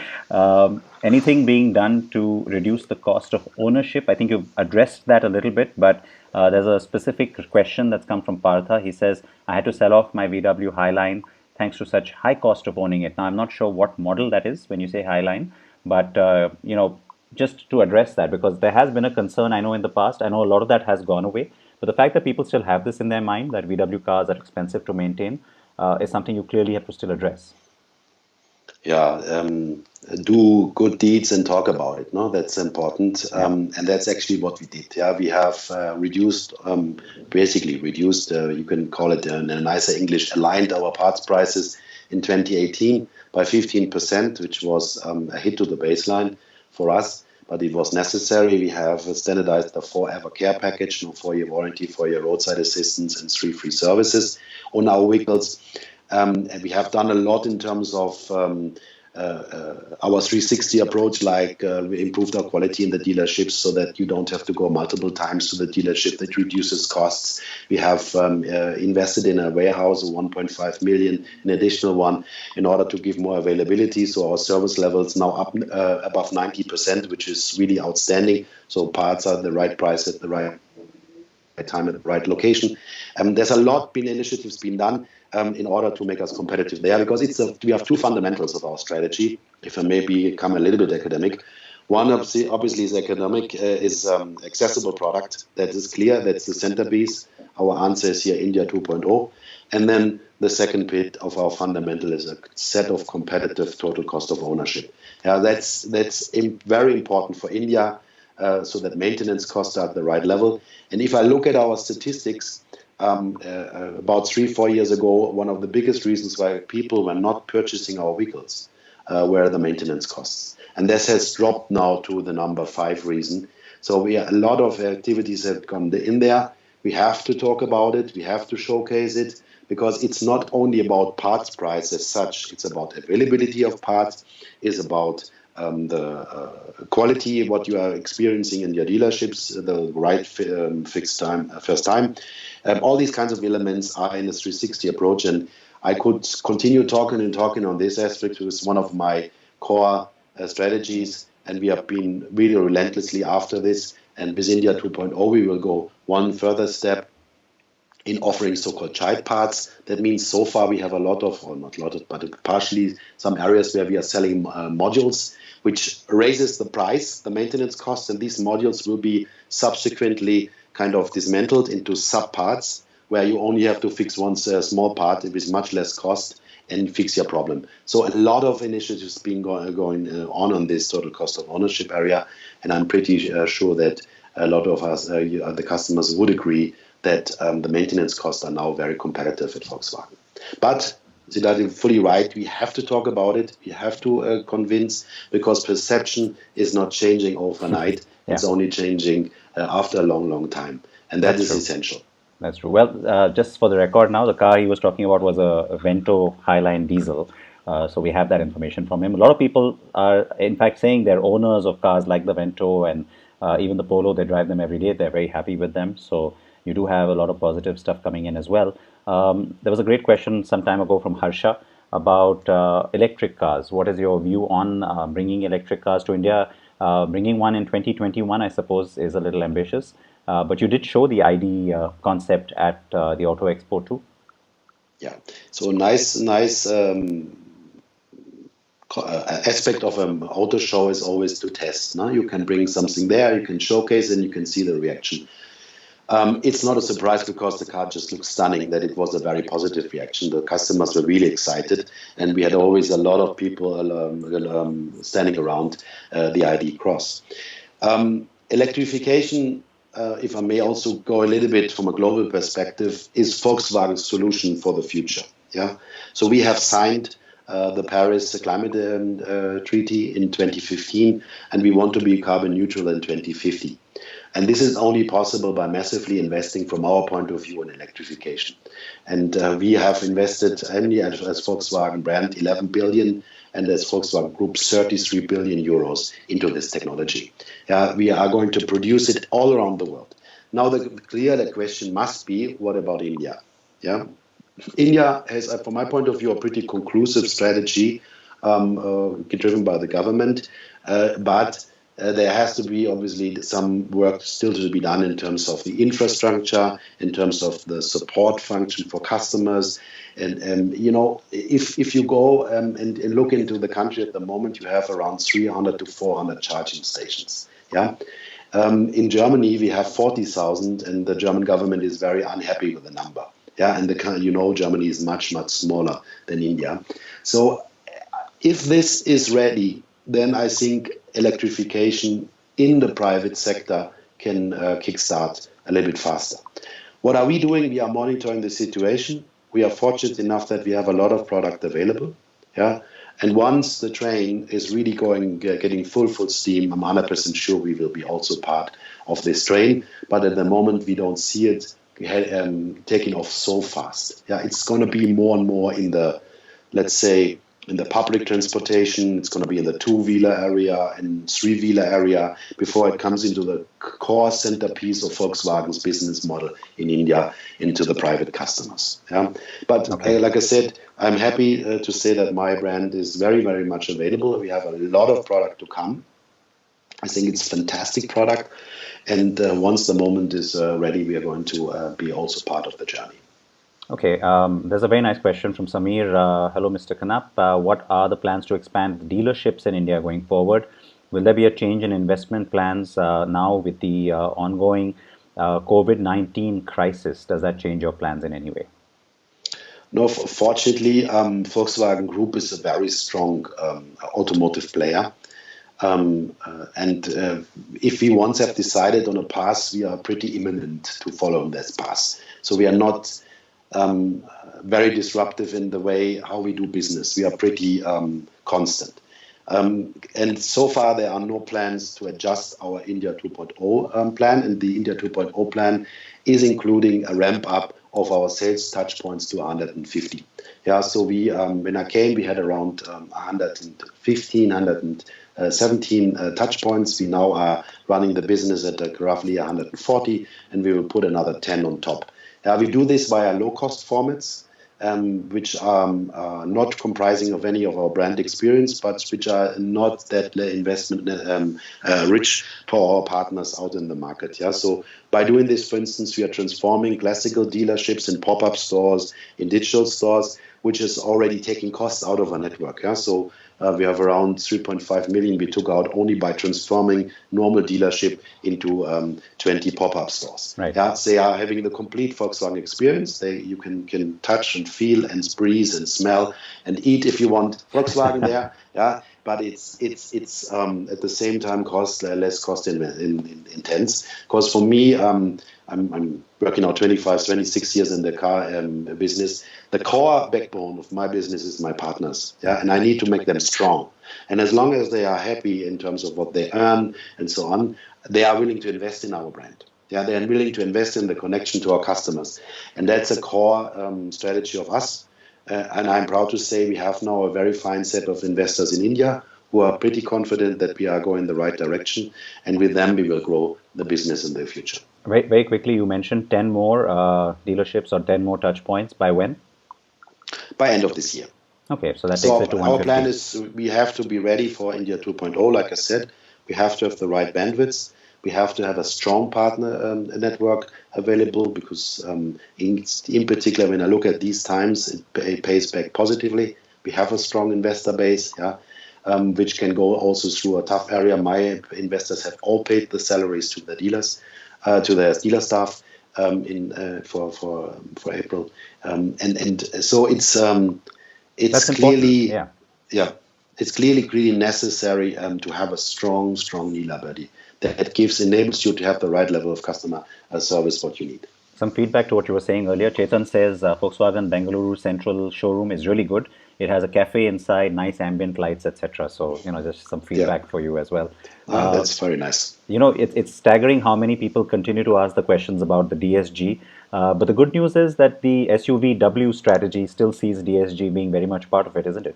Anything being done to reduce the cost of ownership? I think you've addressed that a little bit, but there's a specific question that's come from Partha. He says, I had to sell off my VW Highline thanks to such high cost of owning it. Now, I'm not sure what model that is when you say Highline, but, just to address that, because there has been a concern, I know in the past, I know a lot of that has gone away, but the fact that people still have this in their mind, that VW cars are expensive to maintain, is something you clearly have to still address. Yeah, do good deeds and talk about it. No, that's important, and that's actually what we did. Yeah, we have reduced. You can call it in a nicer English, aligned our parts prices in 2018 by 15%, which was a hit to the baseline for us. but it was necessary. We have standardized the forever care package, 4-year warranty, 4-year roadside assistance, and 3 free services on our vehicles. And we have done a lot in terms of our 360 approach, like we improved our quality in the dealerships so that you don't have to go multiple times to the dealership. That reduces costs. We have invested in a warehouse of 1.5 million, an additional one, in order to give more availability. So our service levels now up above 90%, which is really outstanding. So parts are at the right price at the right time at the right location. There's a lot initiatives being done in order to make us competitive there, because we have two fundamentals of our strategy. If I may become a little bit academic, one obviously is academic, is accessible product. That is clear. That's the centerpiece. Our answer is here India 2.0. And then the second bit of our fundamental is a set of competitive total cost of ownership. That's very important for India. So that maintenance costs are at the right level. And if I look at our statistics, about 3-4 years ago, one of the biggest reasons why people were not purchasing our vehicles were the maintenance costs. And this has dropped now to the number 5 reason. So a lot of activities have gone in there. We have to talk about it. We have to showcase it, because it's not only about parts price as such. It's about availability of parts. It's about the quality, what you are experiencing in your dealerships, the right fixed time, first time. All these kinds of elements are in the 360 approach, and I could continue talking on this aspect. It was one of my core strategies, and we have been really relentlessly after this. And with India 2.0, we will go one further step in offering so-called child parts. That means so far we have a lot of, or not a lot of, but partially some areas where we are selling modules, which raises the price, the maintenance costs, and these modules will be subsequently kind of dismantled into sub-parts, where you only have to fix one small part with much less cost and fix your problem. So a lot of initiatives being going on this total cost of ownership area, and I'm pretty sure that a lot of us, the customers, would agree that the maintenance costs are now very competitive at Volkswagen. But Siddharth is fully right. We have to talk about it. We have to convince, because perception is not changing overnight. Yeah. It's only changing after a long, long time. And that is essential. That's true. Well, just for the record now, the car he was talking about was a Vento Highline diesel. So we have that information from him. A lot of people are, in fact, saying they're owners of cars like the Vento and even the Polo. They drive them every day. They're very happy with them. So you do have a lot of positive stuff coming in as well. There was a great question some time ago from Harsha about electric cars. What is your view on bringing electric cars to India? Bringing one in 2021, I suppose, is a little ambitious. But you did show the ID concept at the Auto Expo too. Yeah, so nice aspect of an auto show is always to test. No? You can bring something there, you can showcase, and you can see the reaction. It's not a surprise, because the car just looks stunning, that it was a very positive reaction. The customers were really excited, and we had always a lot of people standing around the ID Cross. Electrification, if I may also go a little bit from a global perspective, is Volkswagen's solution for the future. Yeah, so we have signed the Paris Climate Treaty in 2015, and we want to be carbon neutral in 2050. And this is only possible by massively investing, from our point of view, in electrification. And we have invested only as Volkswagen brand 11 billion, and as Volkswagen Group 33 billion euros into this technology. We are going to produce it all around the world. Now, the question must be, what about India? Yeah, India has, from my point of view, a pretty conclusive strategy driven by the government, but there has to be obviously some work still to be done in terms of the infrastructure, in terms of the support function for customers. And you know, if you go and look into the country at the moment, you have around 300 to 400 charging stations. Yeah. In Germany, we have 40,000, and the German government is very unhappy with the number. Yeah, and Germany is much, much smaller than India. So if this is ready, then I think electrification in the private sector can kickstart a little bit faster. What are we doing? We are monitoring the situation. We are fortunate enough that we have a lot of product available. Yeah, And once the train is really getting full steam, I'm 100% sure we will be also part of this train. But at the moment, we don't see it taking off so fast. Yeah, it's going to be more and more in the, let's say, in the public transportation. It's going to be in the two-wheeler area and three-wheeler area before it comes into the core centerpiece of Volkswagen's business model in India, into the private customers. Yeah, but like I said, I'm happy to say that my brand is very, very much available. We have a lot of product to come. I think it's a fantastic product, and once the moment is ready, we are going to be also part of the journey. Okay, there's a very nice question from Samir. Hello, Mr. Knapp. What are the plans to expand dealerships in India going forward? Will there be a change in investment plans now with the ongoing COVID-19 crisis? Does that change your plans in any way? No, fortunately, Volkswagen Group is a very strong automotive player. And if we once have decided on a path, we are pretty imminent to follow that path. So we are not very disruptive in the way how we do business. We are pretty constant. And so far, there are no plans to adjust our India 2.0 plan. And the India 2.0 plan is including a ramp up of our sales touch points to 150. Yeah, so we when I came, we had around 115, 117 touch points. We now are running the business at roughly 140, and we will put another 10 on top. We do this via low-cost formats, which are not comprising of any of our brand experience, but which are not that investment rich for our partners out in the market. Yeah, so by doing this, for instance, we are transforming classical dealerships in pop-up stores, in digital stores, which is already taking costs out of our network. Yeah, so we have around 3.5 million we took out only by transforming normal dealership into 20 pop-up stores. Right. Yeah, they are having the complete Volkswagen experience. You can touch and feel and breathe and smell and eat if you want Volkswagen there. Yeah, but it's at the same time less cost intense. Because for me, I'm working now 25, 26 years in the car business. The core backbone of my business is my partners. Yeah, and I need to make them strong. And as long as they are happy in terms of what they earn and so on, they are willing to invest in our brand. Yeah, they are willing to invest in the connection to our customers. And that's a core strategy of us. And I'm proud to say we have now a very fine set of investors in India who are pretty confident that we are going the right direction. And with them, we will grow the business in the future. Very, very quickly, you mentioned 10 more dealerships or 10 more touch points. By when? By end of this year. Okay, so that takes it to 150. Our plan is we have to be ready for India 2.0. Like I said, we have to have the right bandwidth. We have to have a strong partner network available because in particular, when I look at these times, it pays back positively. We have a strong investor base, which can go also through a tough area. My investors have all paid the salaries to the dealers, to their dealer staff for April, and so it's clearly it's clearly really necessary to have a strong dealer body that enables you to have the right level of customer service what you need. Some feedback to what you were saying earlier. Chetan says Volkswagen Bengaluru Central showroom is really good. It has a cafe inside, nice ambient lights, etc. So, just some feedback for you as well. That's very nice. It's staggering how many people continue to ask the questions about the DSG. But the good news is that the SUVW strategy still sees DSG being very much part of it, isn't it?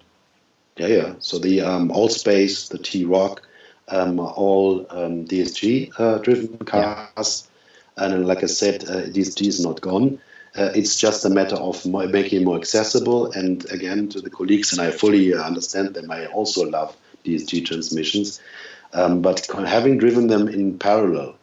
Yeah. So the Allspace, the T-Roc, all DSG-driven cars. And like I said, DSG is not gone. It's just a matter of making it more accessible. And again, to the colleagues, and I fully understand them, I also love DSG transmissions. But having driven them in parallel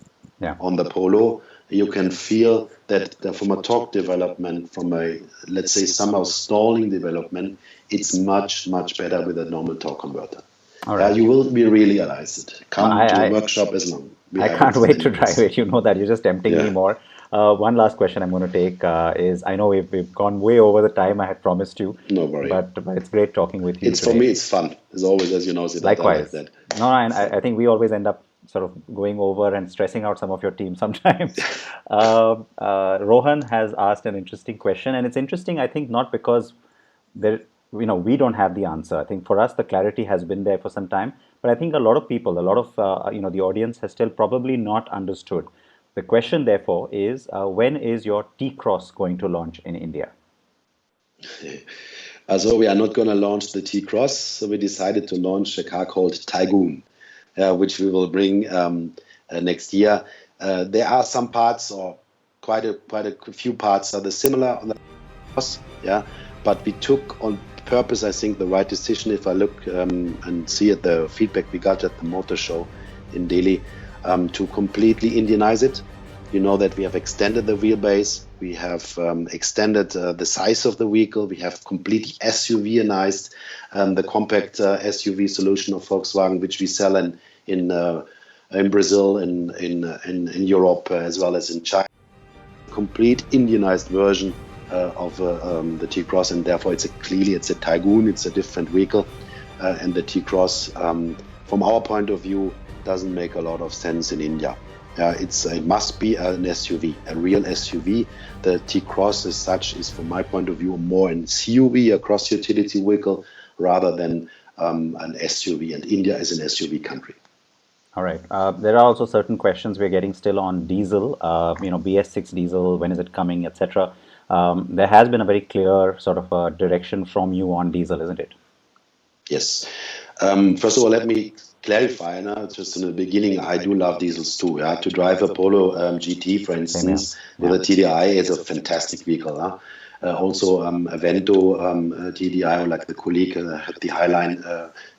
on the Polo, you can feel that from a torque development, from a, let's say, somehow stalling development, it's much better with a normal torque converter. All right. You will realize it. Come to the workshop as long. I can't wait to drive it. You know that. You're just tempting me more. One last question I'm going to take is, I know we've gone way over the time I had promised you. No worry. But it's great talking with you today. For me, it's fun. As always, as you know. Likewise. Like that. No, and I think we always end up sort of going over and stressing out some of your team sometimes. Rohan has asked an interesting question. And it's interesting, I think, not because we don't have the answer. I think for us, the clarity has been there for some time, but I think a lot of people, a lot of the audience has still probably not understood. The question, therefore, is when is your T-Cross going to launch in India? So we are not going to launch the T-Cross. So we decided to launch a car called Tycoon, which we will bring next year. There are some parts, or quite a few parts, are similar on the Cross, yeah. But we took on purpose, I think, the right decision. If I look and see at the feedback we got at the motor show in Delhi, to completely Indianize it. You know that we have extended the wheelbase, we have extended the size of the vehicle, we have completely SUV-anized the compact SUV solution of Volkswagen, which we sell in Brazil, in Europe, as well as in China. Complete Indianized version of the T-Cross, and therefore it's a Tycoon, it's a different vehicle, and the T-Cross, from our point of view, doesn't make a lot of sense in India. It must be an SUV, a real SUV. The T-Cross as such is, from my point of view, more an CUV, a cross-utility vehicle, rather than an SUV. And India is an SUV country. All right. There are also certain questions we're getting still on diesel, BS6 diesel, when is it coming, etc. There has been a very clear sort of direction from you on diesel, isn't it? Yes. First of all, let me clarify. Just in the beginning, I do love diesels too. Yeah? To drive a Polo GT, for instance, with a TDI, is a fantastic vehicle. Also, a Vento TDI, like the colleague had the Highline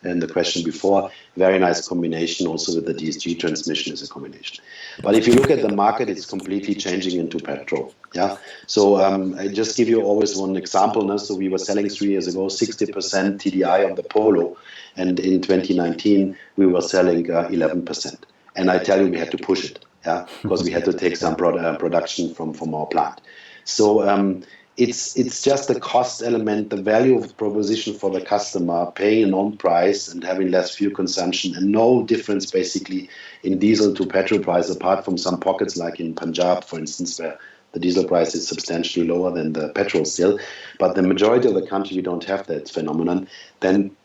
in the question before. Very nice combination. Also with the DSG transmission is a combination. But if you look at the market, it's completely changing into petrol. Yeah. So I just give you always one example. So we were selling 3 years ago 60% TDI on the Polo, and in 2019 we were selling 11%. And I tell you, we had to push it, yeah, because we had to take some production from our plant. So it's just the cost element, the value of proposition for the customer, paying an on price and having less fuel consumption, and no difference basically in diesel to petrol price, apart from some pockets like in Punjab, for instance, where the diesel price is substantially lower than the petrol still. But the majority of the country, we don't have that phenomenon. Then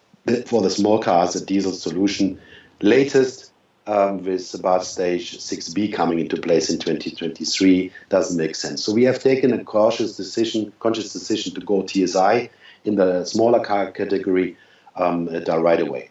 for the small cars, a diesel solution, latest with about stage 6B coming into place in 2023, doesn't make sense. So we have taken a conscious decision to go TSI in the smaller car category right away.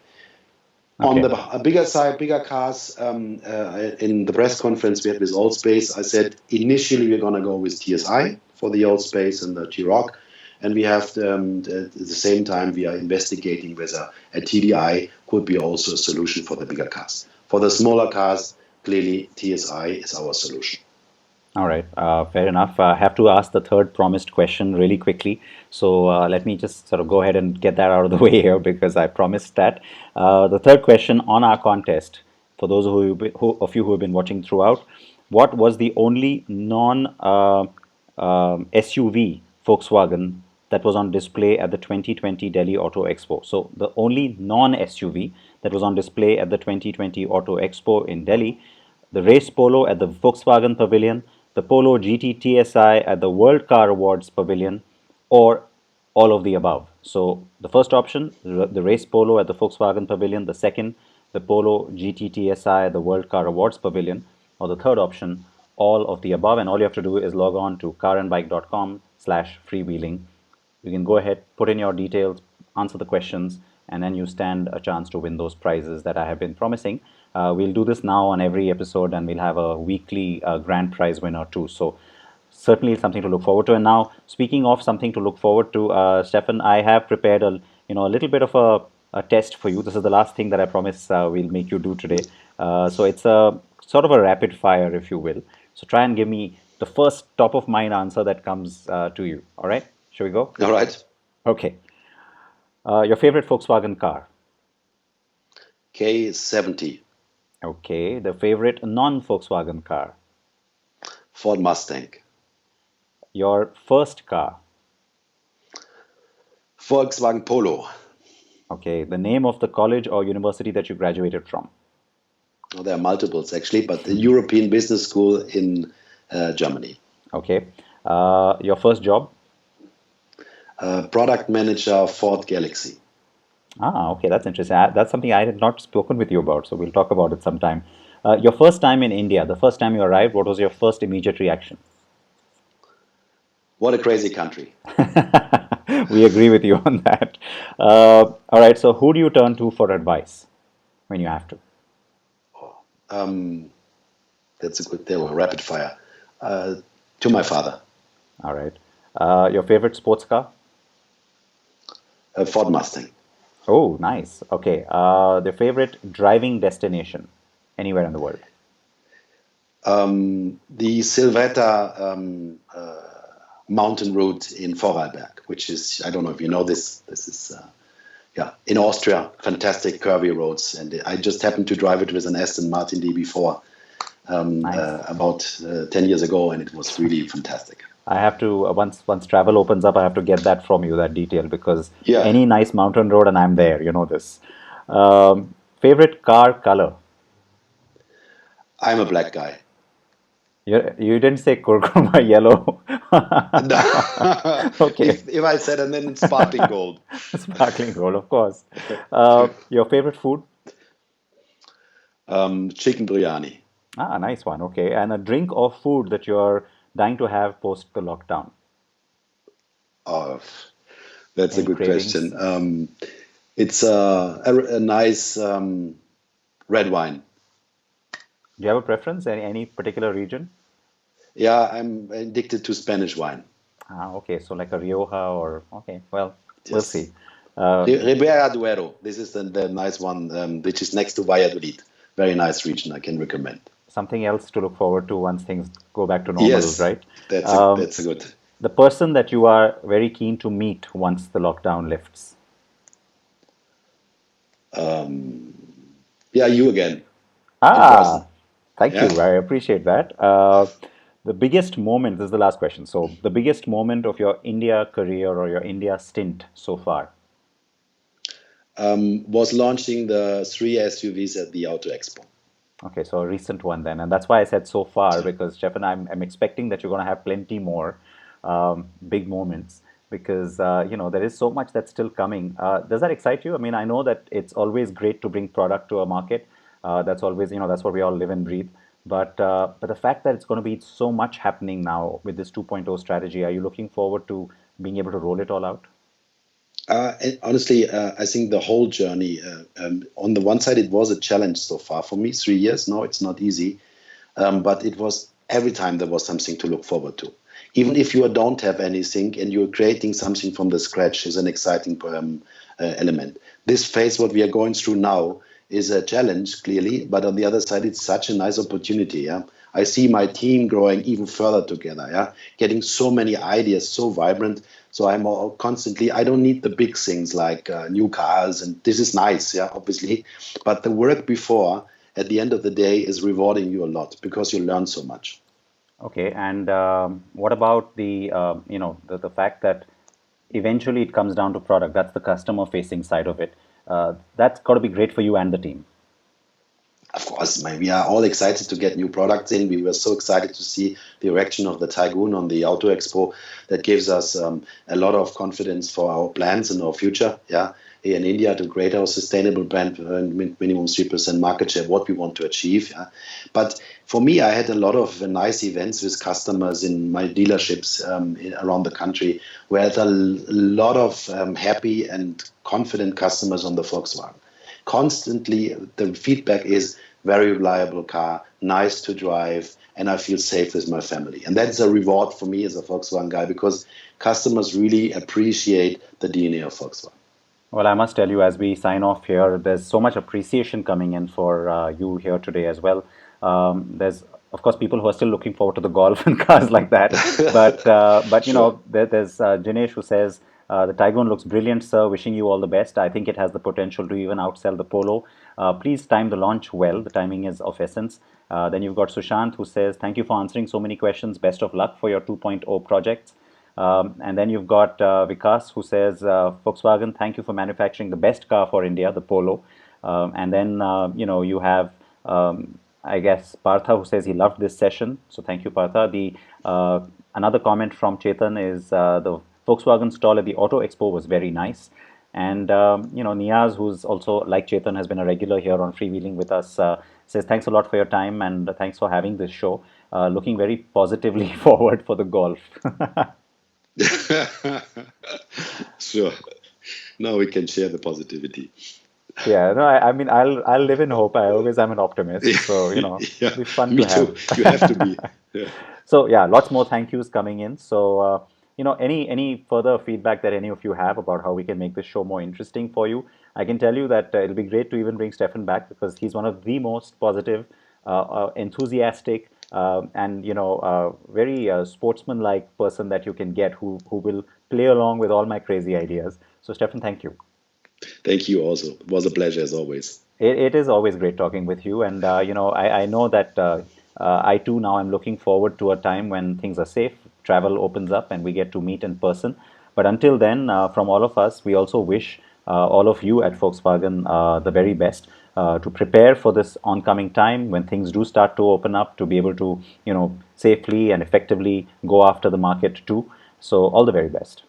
Okay. On the bigger side, bigger cars, in the press conference we had with Allspace, I said initially we're going to go with TSI for the Allspace and the T-Roc. And we have, at the same time, we are investigating whether a TDI could be also a solution for the bigger cars. For the smaller cars, clearly TSI is our solution. All right, fair enough. I have to ask the third promised question really quickly. So let me just sort of go ahead and get that out of the way here, because I promised that. The third question on our contest, for those of you who have been watching throughout, what was the only non-SUV Volkswagen that was on display at the 2020 Delhi Auto Expo? So the only non-SUV that was on display at the 2020 Auto Expo in Delhi, the race Polo at the Volkswagen Pavilion, the Polo GT TSI at the World Car Awards Pavilion, or all of the above. So the first option, the race Polo at the Volkswagen Pavilion; the second, the Polo GT TSI at the World Car Awards Pavilion; or the third option, all of the above. And all you have to do is log on to carandbike.com/freewheeling. You can go ahead, put in your details, answer the questions, and then you stand a chance to win those prizes that I have been promising. We'll do this now on every episode, and we'll have a weekly grand prize winner too. So certainly something to look forward to. And now, speaking of something to look forward to, Steffen, I have prepared a little bit of a test for you. This is the last thing that I promise we'll make you do today. So it's a sort of a rapid fire, if you will. So try and give me the first top of mind answer that comes to you. All right? Shall we go? All right. Okay. Your favorite Volkswagen car? K70. Okay. The favorite non-Volkswagen car? Ford Mustang. Your first car? Volkswagen Polo. Okay. The name of the college or university that you graduated from? Oh, there are multiples actually, but the European Business School in Germany. Okay. Your first job? product manager, Ford Galaxy. Ah, okay, that's interesting. That's something I had not spoken with you about, so we'll talk about it sometime. Your first time in India, the first time you arrived, what was your first immediate reaction? What a crazy country. We agree with you on that. All right, so who do you turn to for advice when you have to? Um, that's a good, they were rapid fire. Uh, to my father, All right. Your favorite sports car? a Ford Mustang. Oh, nice. Okay. The favorite driving destination anywhere in the world? The Silvetta mountain route in Vorarlberg, which is, I don't know if you know this, this is, yeah, in Austria, fantastic curvy roads. And I just happened to drive it with an Aston Martin DB4 Nice. about 10 years ago, and it was really fantastic. I have to once travel opens up, I have to get that from you, that detail, because Yeah, any nice mountain road and I'm there. You know this. Favorite car color? I'm a black guy. You didn't say kurkuma yellow. Okay, If I said, and then sparkling gold. sparkling gold, of course. Your favorite food? Chicken biryani. Ah, nice one. Okay, and a drink or food that you're dying to have post the lockdown. Oh, that's a Any good question. cravings? It's a nice red wine. Do you have a preference? Any particular region? Yeah, I'm addicted to Spanish wine. Ah, okay, so like a Rioja or okay, well, we'll Yes. see. Uh, Ribera Duero. This is the nice one, which is next to Valladolid. Very nice region. I can recommend. Something else to look forward to once things go back to normal, Yes, right? Um, that's a good. the person that you are very keen to meet once the lockdown lifts. Yeah, you again in person. Ah, thank Yeah. you. I appreciate that. The biggest moment, this is the last question. So, the biggest moment of your India career or your India stint so far? Was launching the three SUVs at the Auto Expo. Okay, so a recent one then. And that's why I said so far, Yeah. because Stefan, I'm expecting that you're going to have plenty more big moments because, there is so much that's still coming. Does that excite you? I mean, I know that it's always great to bring product to a market. That's always, that's what we all live and breathe. But the fact that it's going to be so much happening now with this 2.0 strategy, are you looking forward to being able to roll it all out? And honestly, I think the whole journey, on the one side, it was a challenge so far for me. 3 years, no, it's not easy. But it was every time there was something to look forward to. Even if you don't have anything and you're creating something from the scratch is an exciting element. This phase, what we are going through now, is a challenge, clearly, but on the other side, it's such a nice opportunity. Yeah, I see my team growing even further together. Yeah, getting so many ideas, so vibrant. So I'm all constantly. I don't need the big things like new cars, and this is nice. Yeah, obviously, but the work before, at the end of the day, is rewarding you a lot because you learn so much. Okay, and what about the fact that eventually it comes down to product? That's the customer facing side of it. That's got to be great for you and the team. Of course, man, we are all excited to get new products in. We were so excited to see the erection of the Tycoon on the Auto Expo. That gives us a lot of confidence for our plans and our future. Yeah, here in India to create our sustainable brand minimum 3% market share, what we want to achieve. Yeah, but for me, I had a lot of nice events with customers in my dealerships around the country, where I had a lot of happy and confident customers on the Volkswagen. Constantly the feedback is very reliable car, nice to drive, and I feel safe with my family. And that's a reward for me as a Volkswagen guy because customers really appreciate the DNA of Volkswagen. Well, I must tell you, as we sign off here, there's so much appreciation coming in for you here today as well. There's, of course, people who are still looking forward to the golf and cars like that. But Sure. there's Jinesh who says the Tycoon looks brilliant, sir. Wishing you all the best. I think it has the potential to even outsell the Polo. Please time the launch well. The timing is of essence. Then you've got Sushant who says, thank you for answering so many questions. Best of luck for your 2.0 projects. And then you've got Vikas who says, Volkswagen, thank you for manufacturing the best car for India, the Polo. And then, you have, I guess, Partha who says he loved this session. So thank you, Partha. Another comment from Chetan is the Volkswagen stall at the Auto Expo was very nice. And Niaz, who's also like Chetan, has been a regular here on Freewheeling with us, says thanks a lot for your time and thanks for having this show. Looking very positively forward for the golf. Sure. Now we can share the positivity. Yeah, no, I mean, I'll live in hope. I always am an optimist, so Yeah, it'll be fun me to too. have. You have to be. Yeah. So yeah, lots more thank yous coming in. So any further feedback that any of you have about how we can make this show more interesting for you, I can tell you that it'll be great to even bring Steffen back because he's one of the most positive, enthusiastic, and very sportsman-like person that you can get who will play along with all my crazy ideas. So Steffen, thank you. Thank you also. It was a pleasure as always. It is always great talking with you, and I know that I too now am looking forward to a time when things are safe, travel opens up, and we get to meet in person. But until then, from all of us, we also wish all of you at Volkswagen the very best to prepare for this oncoming time when things do start to open up, to be able to safely and effectively go after the market too. So all the very best.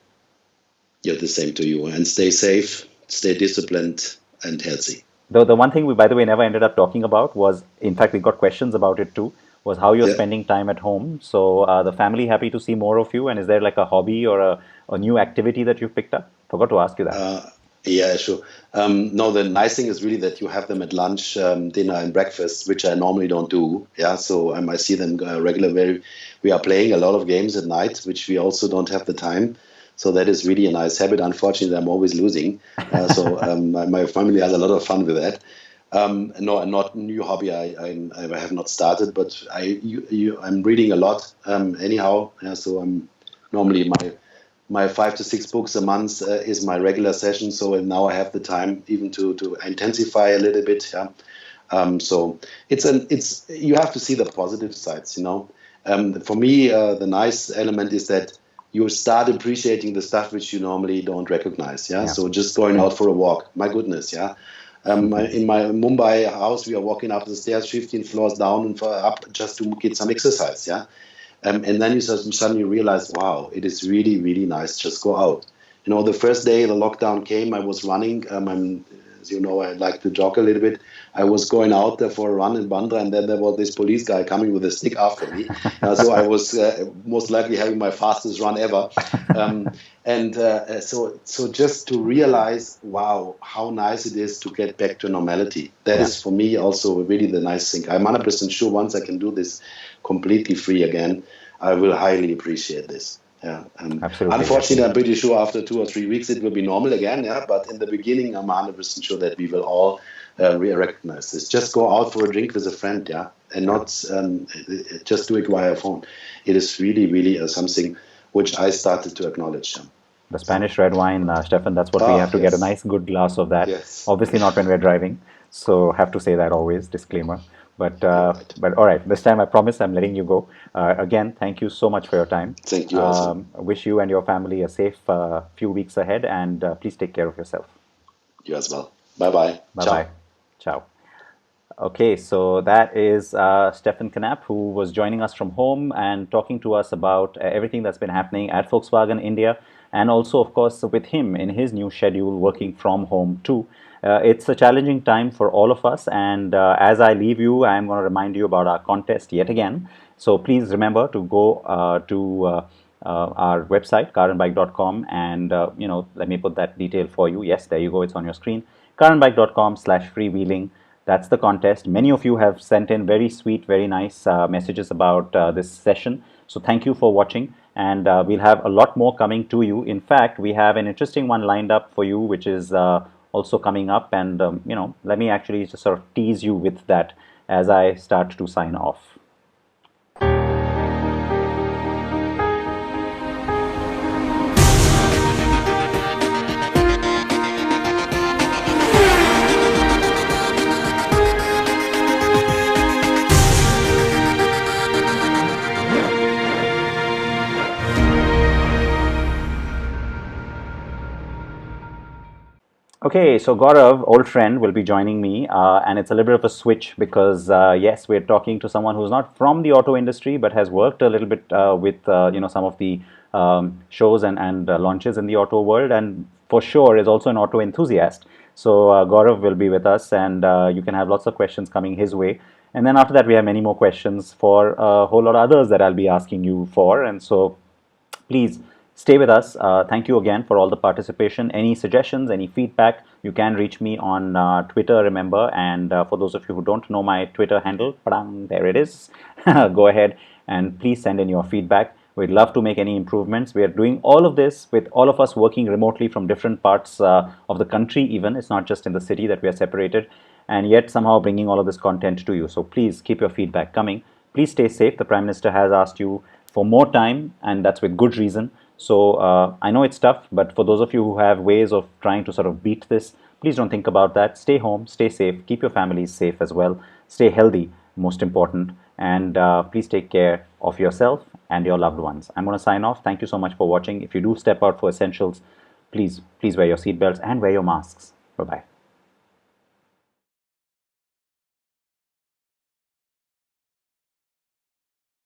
Yeah, the same to you. And stay safe, stay disciplined and healthy. The one thing we, by the way, never ended up talking about was, in fact, we got questions about it too, was how you're Yeah. spending time at home. So the family happy to see more of you, and is there like a hobby or a new activity that you've picked up? Forgot to ask you that. Yeah, sure. No, the nice thing is really that you have them at lunch, dinner, and breakfast, which I normally don't do. Yeah, so I see them regularly. We are playing a lot of games at night, which we also don't have the time. So that is really a nice habit. Unfortunately, I'm always losing. My family has a lot of fun with that. No, not new hobby. I have not started, but I'm reading a lot. Anyhow, yeah, so I'm normally my 5 to 6 books a month is my regular session. So now I have the time even to intensify a little bit. Yeah. So it's you have to see the positive sides. For me, the nice element is that you start appreciating the stuff which you normally don't recognize. Yeah. Yeah. So just going out for a walk. My goodness. Yeah. In my Mumbai house, we are walking up the stairs 15 floors down and up just to get some exercise. Yeah. And then you suddenly realize, wow, it is really, really nice. Just go out. The first day the lockdown came, I was running. As you know, I like to jog a little bit. I was going out there for a run in Bandra, and then there was this police guy coming with a stick after me. So I was most likely having my fastest run ever. So just to realize, wow, how nice it is to get back to normality. That is for me also really the nice thing. I'm 100% sure once I can do this completely free again, I will highly appreciate this. Yeah. Absolutely. Unfortunately, I'm pretty sure after 2 or 3 weeks it will be normal again. Yeah. But in the beginning, I'm 100% sure that we will all recognize this. Just go out for a drink with a friend, yeah, and not just do it via phone. It is really, really something which I started to acknowledge. The Spanish red wine, Steffen, that's what we have to get a nice good glass of that. Yes. Obviously not when we're driving. So have to say that always, disclaimer. But all right, this time I promise I'm letting you go. Again, thank you so much for your time. Thank you also. Wish you and your family a safe few weeks ahead, and please take care of yourself. You as well. Bye-bye. Bye-bye. Ciao. Okay, so that is Steffen Knapp, who was joining us from home and talking to us about everything that's been happening at Volkswagen India, and also, of course, with him in his new schedule, working from home too. It's a challenging time for all of us, and as I leave you, I'm going to remind you about our contest yet again. So please remember to go to our website, carandbike.com, and let me put that detail for you. Yes, there you go, it's on your screen. carandbike.com/freewheeling. That's the contest. Many of you have sent in very sweet, very nice messages about this session. So thank you for watching, and we'll have a lot more coming to you. In fact, we have an interesting one lined up for you, which is also coming up, and let me actually just sort of tease you with that as I start to sign off. Okay, so Gaurav, old friend, will be joining me, and it's a little bit of a switch because yes, we're talking to someone who's not from the auto industry but has worked a little bit with some of the shows and launches in the auto world, and for sure is also an auto enthusiast. So Gaurav will be with us, and you can have lots of questions coming his way. And then after that, we have many more questions for a whole lot of others that I'll be asking you for. And so please stay with us. Thank you again for all the participation. Any suggestions, any feedback, you can reach me on Twitter, remember. And for those of you who don't know my Twitter handle, there it is. Go ahead and please send in your feedback. We'd love to make any improvements. We are doing all of this with all of us working remotely from different parts of the country even. It's not just in the city that we are separated, and yet somehow bringing all of this content to you. So please keep your feedback coming. Please stay safe. The Prime Minister has asked you for more time, and that's with good reason. So I know it's tough, but for those of you who have ways of trying to sort of beat this, please don't think about that. Stay home, stay safe, keep your families safe as well. Stay healthy, most important. And please take care of yourself and your loved ones. I'm going to sign off. Thank you so much for watching. If you do step out for essentials, please wear your seatbelts and wear your masks. Bye-bye.